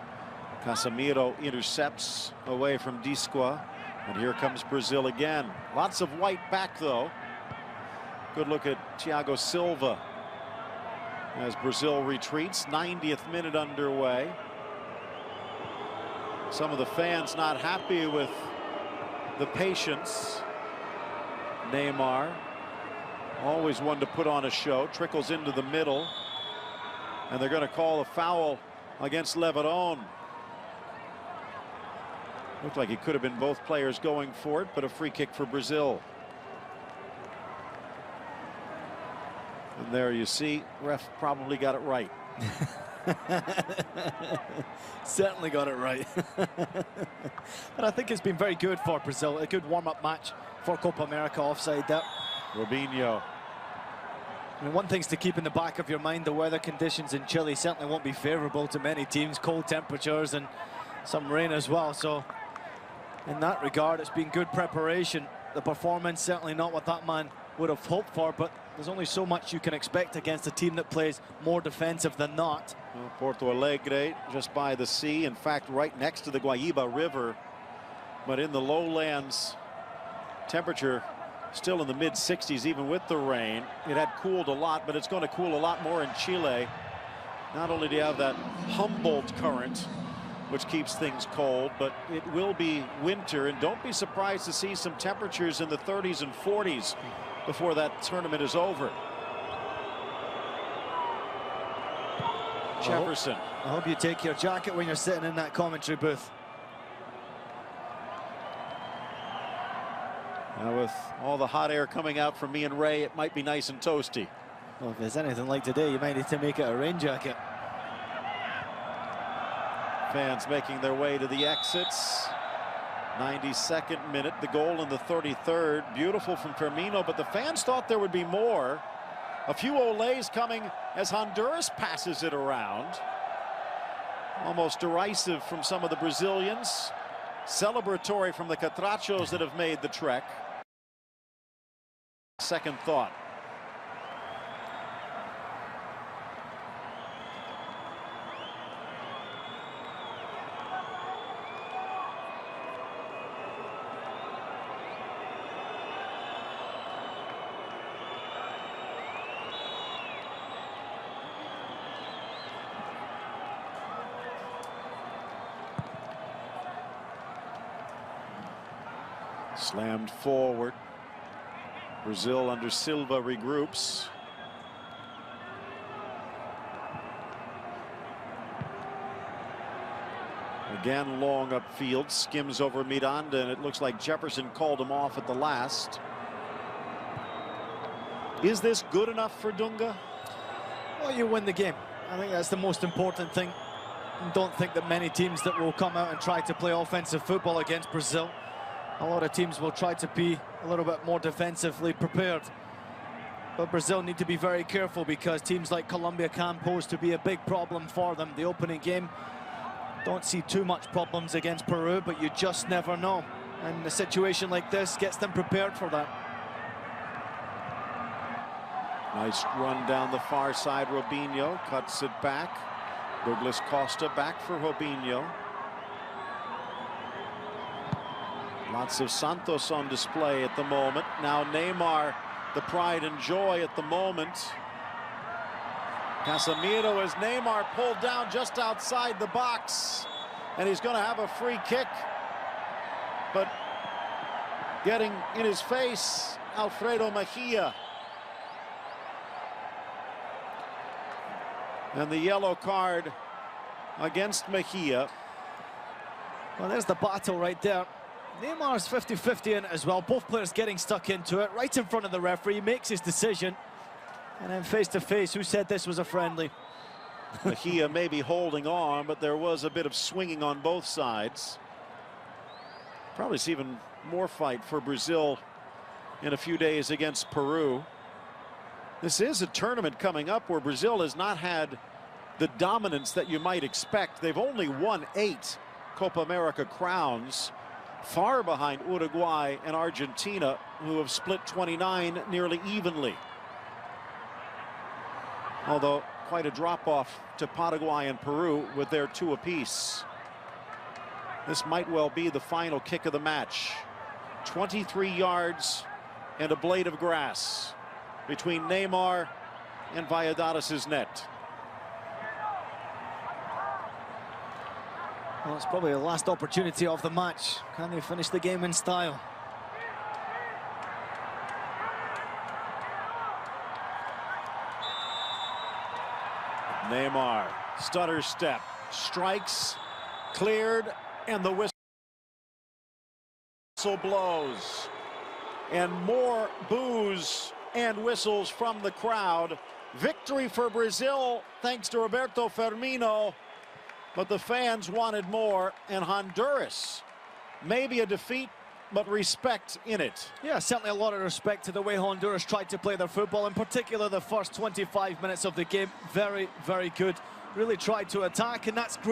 Casemiro intercepts away from Disqua. And here comes Brazil again. Lots of white back, though. Good look at Thiago Silva as Brazil retreats. 90th minute underway. Some of the fans not happy with the patience. Neymar, always one to put on a show, trickles into the middle. And they're going to call a foul against Leverón. Looked like it could have been both players going for it, but a free kick for Brazil. And there you see, ref probably got it right. Certainly got it right. But I think it's been very good for Brazil. A good warm-up match for Copa America. Offside there. Robinho. I mean, one thing's to keep in the back of your mind, the weather conditions in Chile certainly won't be favorable to many teams. Cold temperatures and some rain as well. So in that regard, it's been good preparation. The performance certainly not what that man would have hoped for, but there's only so much you can expect against a team that plays more defensive than not. Well, Porto Alegre, just by the sea, in fact, right next to the Guaíba River, but in the lowlands, temperature still in the mid-60s, even with the rain. It had cooled a lot, but it's going to cool a lot more in Chile. Not only do you have that Humboldt current, which keeps things cold, but it will be winter, and don't be surprised to see some temperatures in the 30s and 40s before that tournament is over. Jefferson. I hope you take your jacket when you're sitting in that commentary booth. Now, with all the hot air coming out from me and Ray, it might be nice and toasty. Well, if there's anything like today, you might need to make it a rain jacket. Fans making their way to the exits. 92nd minute, the goal in the 33rd. Beautiful from Firmino, but the fans thought there would be more. A few olés coming as Honduras passes it around. Almost derisive from some of the Brazilians. Celebratory from the Catrachos that have made the trek. Second thought. Slammed forward. Brazil under Silva regroups. Again, long upfield, skims over Miranda, and it looks like Jefferson called him off at the last. Is this good enough for Dunga? Well, you win the game. I think that's the most important thing. I don't think that many teams that will come out and try to play offensive football against Brazil. A lot of teams will try to be a little bit more defensively prepared. But Brazil need to be very careful because teams like Colombia can pose to be a big problem for them. The opening game, don't see too much problems against Peru, but you just never know. And a situation like this gets them prepared for that. Nice run down the far side. Robinho cuts it back. Douglas Costa back for Robinho. Lots of Santos on display at the moment. Now Neymar, the pride and joy at the moment. Casemiro as Neymar pulled down just outside the box. And he's going to have a free kick. But getting in his face, Alfredo Mejia. And the yellow card against Mejia. Well, there's the battle right there. Neymar's 50-50 in it as well. Both players getting stuck into it. Right in front of the referee, makes his decision. And then face to face, who said this was a friendly? Mejia may be holding on, but there was a bit of swinging on both sides. Probably see even more fight for Brazil in a few days against Peru. This is a tournament coming up where Brazil has not had the dominance that you might expect. They've only won 8 Copa America crowns, far behind Uruguay and Argentina, who have split 29 nearly evenly. Although quite a drop-off to Paraguay and Peru with their 2 apiece. This might well be the final kick of the match. 23 yards and a blade of grass between Neymar and Valladares' net. Well, it's probably the last opportunity of the match. Can they finish the game in style? Neymar, stutter step, strikes, cleared, and the whistle blows. And more boos and whistles from the crowd. Victory for Brazil, thanks to Roberto Firmino. But the fans wanted more, and Honduras, maybe a defeat, but respect in it. Yeah, certainly a lot of respect to the way Honduras tried to play their football, in particular the first 25 minutes of the game. Very, very good. Really tried to attack, and that's great.